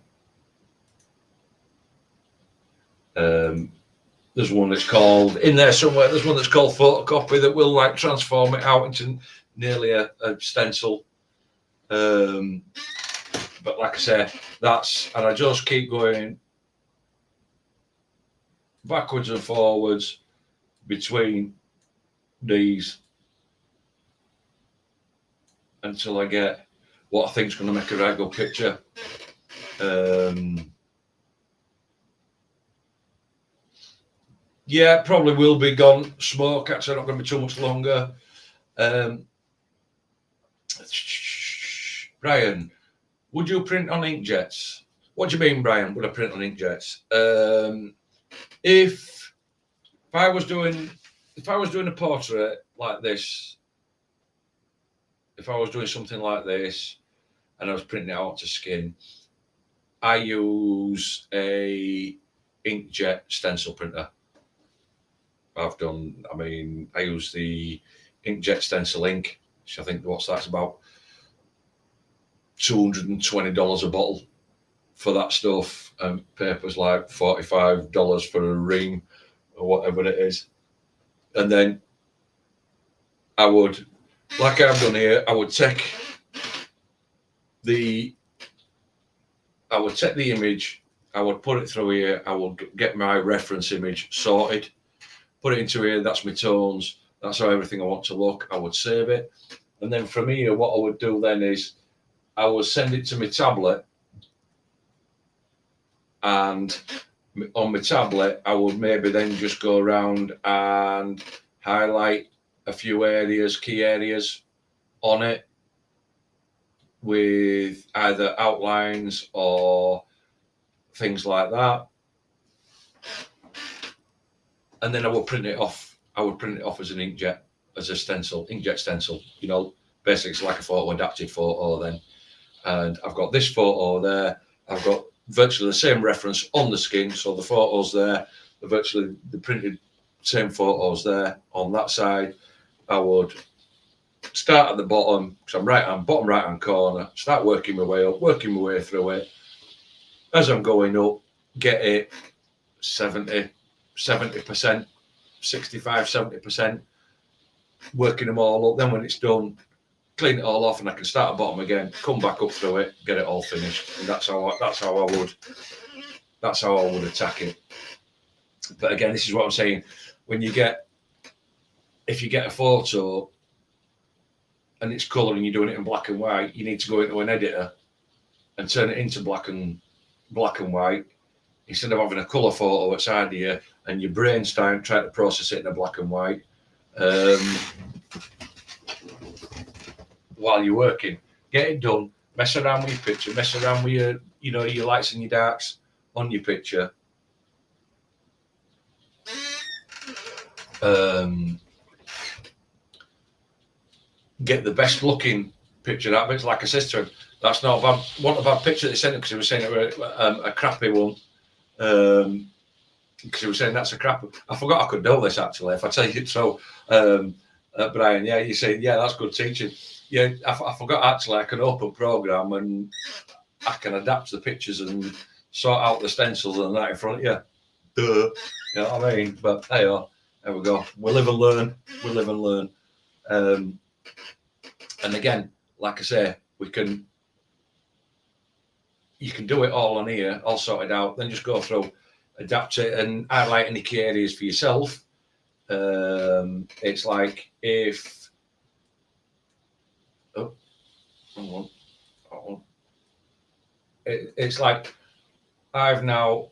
There's one that's called in there somewhere. There's one that's called photocopy that will like transform it out into nearly a stencil. But like I say, that's, and I just keep going backwards and forwards between these until I get what I think is going to make a right good picture. Yeah, probably will be gone smoke. Actually, not going to be too much longer. Brian, would you print on inkjets? What do you mean, Brian? Would I print on inkjets? If I was doing a portrait like this, if I was doing something like this, and I was printing it out to skin, I use a inkjet stencil printer. I use the inkjet stencil ink, which I think that's about $220 a bottle for that stuff, and paper's like $45 for a ream or whatever it is. And then I would, like I've done here, I would take the image, I would put it through here, I would get my reference image sorted, put it into here, that's my tones, that's how everything I want to look. I would save it. And then from here, what I would do then is I would send it to my tablet, and on my tablet, I would maybe then just go around and highlight a few areas, key areas on it with either outlines or things like that. And then I would print it off. I would print it off as an inkjet, as a stencil, inkjet stencil. You know, basically it's like a photo, adapted photo then. And I've got this photo there. I've got virtually the same reference on the skin. So the photos there, virtually the printed same photos there on that side. I would start at the bottom, because I'm bottom right hand corner, start working my way up, working my way through it. As I'm going up, get it 70%, 65%, 70%, working them all up. Then when it's done, clean it all off, and I can start at bottom again, come back up through it, get it all finished. And that's how I would attack it. But again, this is what I'm saying. If you get a photo and it's colour and you're doing it in black and white, you need to go into an editor and turn it into black and white, instead of having a colour photo outside of you and your brain's trying to process it in a black and white while you're working. Get it done, mess around with your picture, mess around with your lights and your darks on your picture. Get the best looking picture out of it. It's like I said to him, that's not a bad, what a bad picture they sent him, because he was saying it was a crappy one. Because he was saying that's a crap. I forgot I could do this actually, if I tell you so. Brian, yeah, you say, yeah, that's good teaching. Yeah, I forgot actually I can open program and I can adapt the pictures and sort out the stencils and that in front of you. Duh. You know what I mean? But hey, there we go. We live and learn. We live and learn. And again, like I say, you can do it all on here, all sorted out, then just go through, adapt it and highlight any key areas for yourself. It's like if, it's like I've now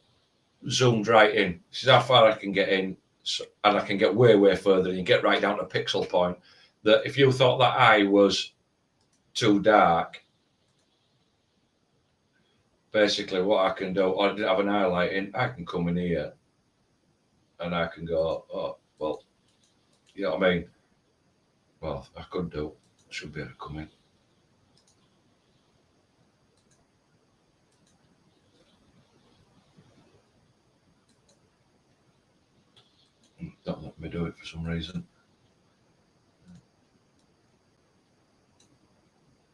zoomed right in. This is how far I can get in. So, and I can get way further and get right down to pixel point, that if you thought that eye was too dark, basically what I can do, I didn't have an highlight in, I can come in here and I can go, oh, well, you know what I mean? Well, I could do, I should be able to come in. Don't let me do it for some reason.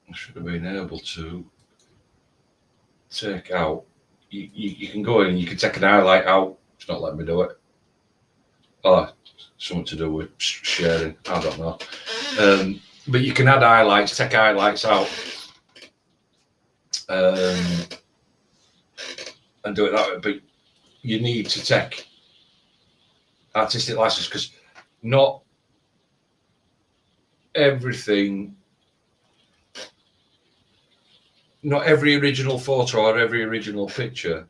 I should have been able to take out. You can go in and you can take an highlight out. It's not letting me do it. Oh, something to do with sharing. I don't know. But you can add highlights, take highlights out, and do it that way. But you need to take artistic license, because not everything, not every original photo or every original picture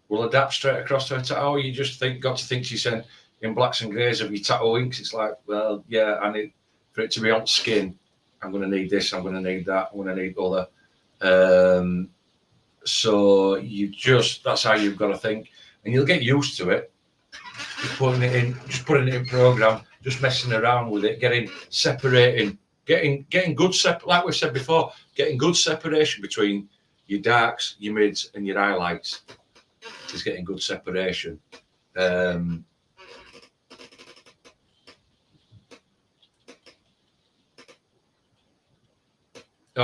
will adapt straight across to a tattoo. You just got to think she's saying in blacks and greys of your tattoo inks. It's like, well, yeah, I need for it to be on skin. I'm going to need this. I'm going to need that. I'm going to need other. So that's how you've got to think, and you'll get used to it. Just putting it in program, just messing around with it, separating, getting good like we've said before, getting good separation between your darks, your mids, and your highlights. Is getting good separation. Oh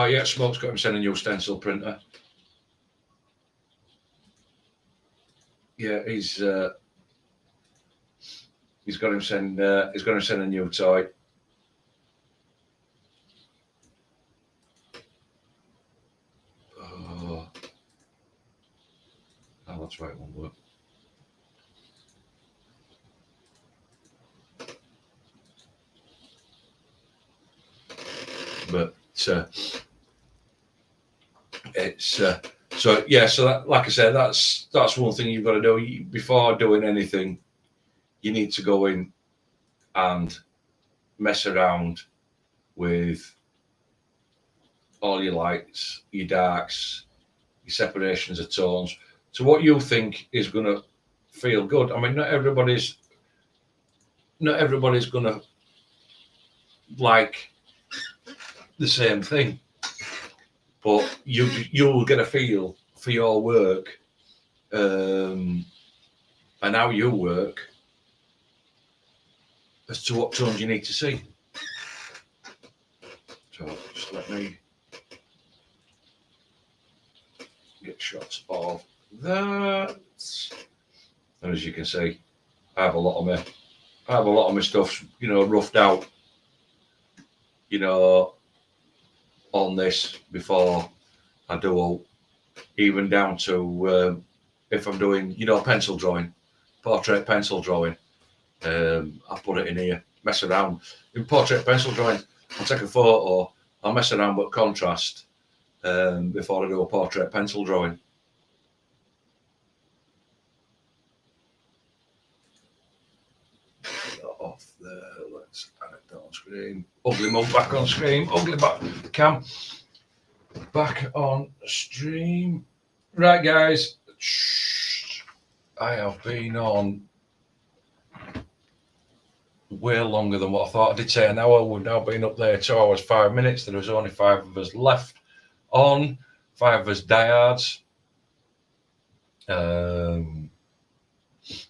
yeah, Smoke's got him send a new stencil printer. Yeah, he's got him send a new toy. Oh, that's right, it won't work. But it's so yeah. So that, like I said, that's one thing you've got to do before doing anything. You need to go in and mess around with all your lights, your darks, your separations of tones, to what you think is going to feel good. I mean, not everybody's going to like the same thing, but you'll get a feel for your work and how you work as to what tones you need to see. So just let me get shots of that. And as you can see, I have a lot of my stuff, roughed out, on this before I do, even down to if I'm doing, pencil drawing, portrait pencil drawing. I put it in here, mess around. In portrait pencil drawing, I'll take a photo, I'll mess around with contrast before I do a portrait pencil drawing. Off there, let's add it on screen. Ugly mug back on screen, ugly back cam back on stream. Right, guys, I have been on way longer than what I thought. I did say an hour. We've now been up there 2 hours 5 minutes. There was only 5 of us left on, 5 of us diehards.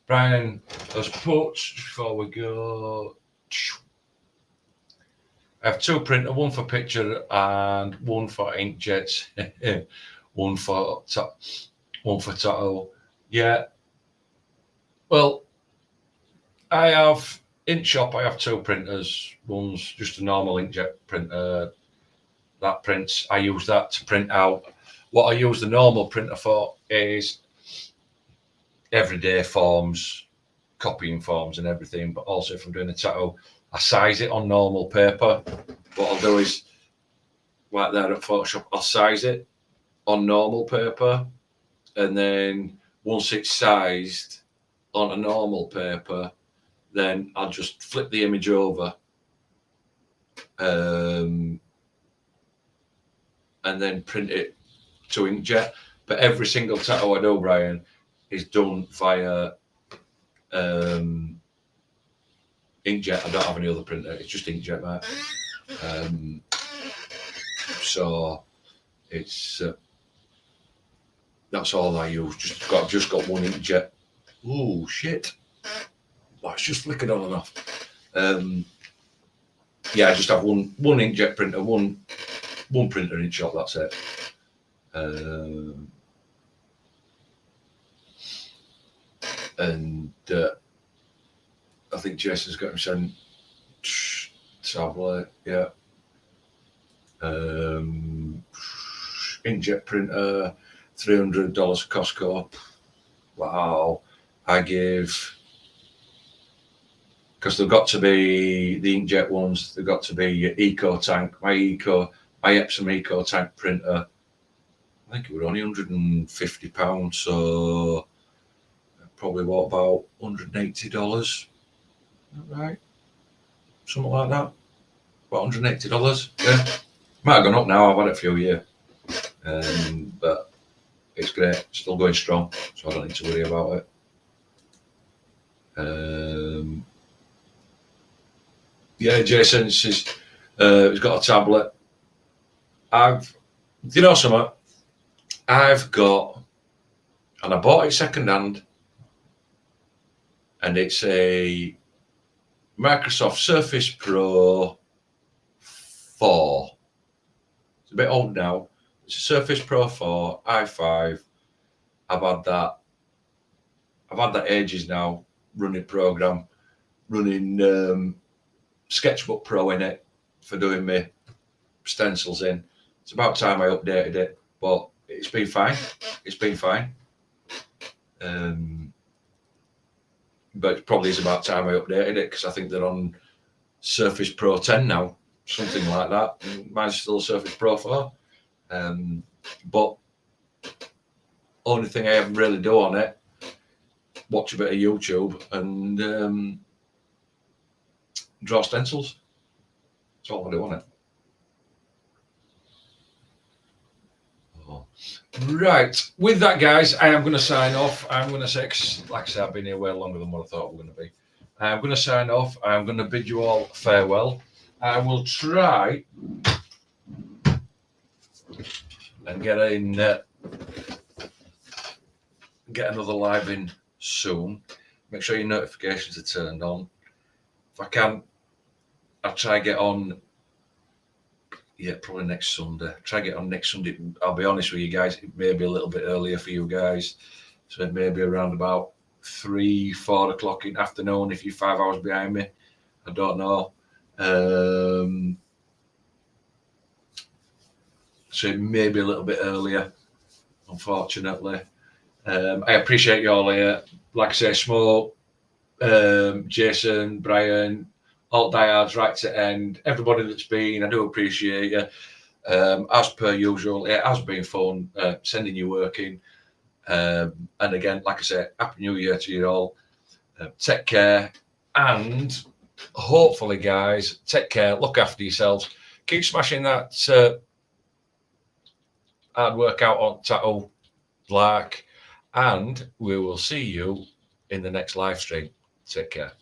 Brian has put, before we go, I have 2 printers, one for picture and one for inkjets, one for tattoo. Yeah. Well, I have in shop. I have 2 printers. One's just a normal inkjet printer that prints. I use that to print out. What I use the normal printer for is everyday forms, copying forms and everything. But also, if I'm doing a tattoo, I size it on normal paper. What I'll do is, like there at Photoshop, I'll size it on normal paper, and then once it's sized on a normal paper, then I'll just flip the image over, and then print it to inkjet. But every single tattoo I do, Brian, is done via inkjet. I don't have any other printer. It's just inkjet, mate. So it's that's all I use. Just got one inkjet. Oh shit! Oh, it's just flickered on and off. Yeah, I just have one inkjet printer, one printer in shop. That's it. And I think Jason's got him sent tablet. Yeah. Inkjet printer, $300 Costco. Wow. I give, because they've got to be the inkjet ones. They've got to be your Eco Tank. My Epsom Eco Tank printer. I think it was only £150. So probably what, about $180? Right, something like that. About $180. Yeah, might have gone up now. I've had it a few years, but it's great. Still going strong, so I don't need to worry about it. Yeah, Jason, he's got a tablet. You know something? I've got, and I bought it second-hand, and it's a Microsoft Surface Pro 4. It's a bit old now. It's a Surface Pro 4 i5. I've had that ages now. Running program, running Sketchbook Pro in it for doing my stencils in. It's about time I updated it, but it's been fine. It's been fine. But it probably is about time I updated it, because I think they're on Surface Pro 10 now, something like that. Mine's still Surface Pro 4. But only thing I haven't really do on it, watch a bit of YouTube and draw stencils. That's all I do on it. Right, with that, guys, I am going to sign off. I'm going to say, like I said, I've been here way longer than what I thought we were going to be. I'm going to sign off. I'm going to bid you all farewell. I will try and get another live in soon. Make sure your notifications are turned on. If I can, I'll try get on. Yeah, probably next Sunday. Try get on next Sunday. I'll be honest with you guys, it may be a little bit earlier for you guys. So it may be around about 3-4 o'clock in the afternoon if you're 5 hours behind me. I don't know. So it may be a little bit earlier, unfortunately. I appreciate you all here. Like I say, Smoke, Jason, Brian, all diehards right to end. Everybody that's been, I do appreciate you. As per usual, it has been fun sending you work in. And again, like I said, Happy New Year to you all. Take care. And hopefully, guys, take care. Look after yourselves. Keep smashing that hard work out on tattoo black. And we will see you in the next live stream. Take care.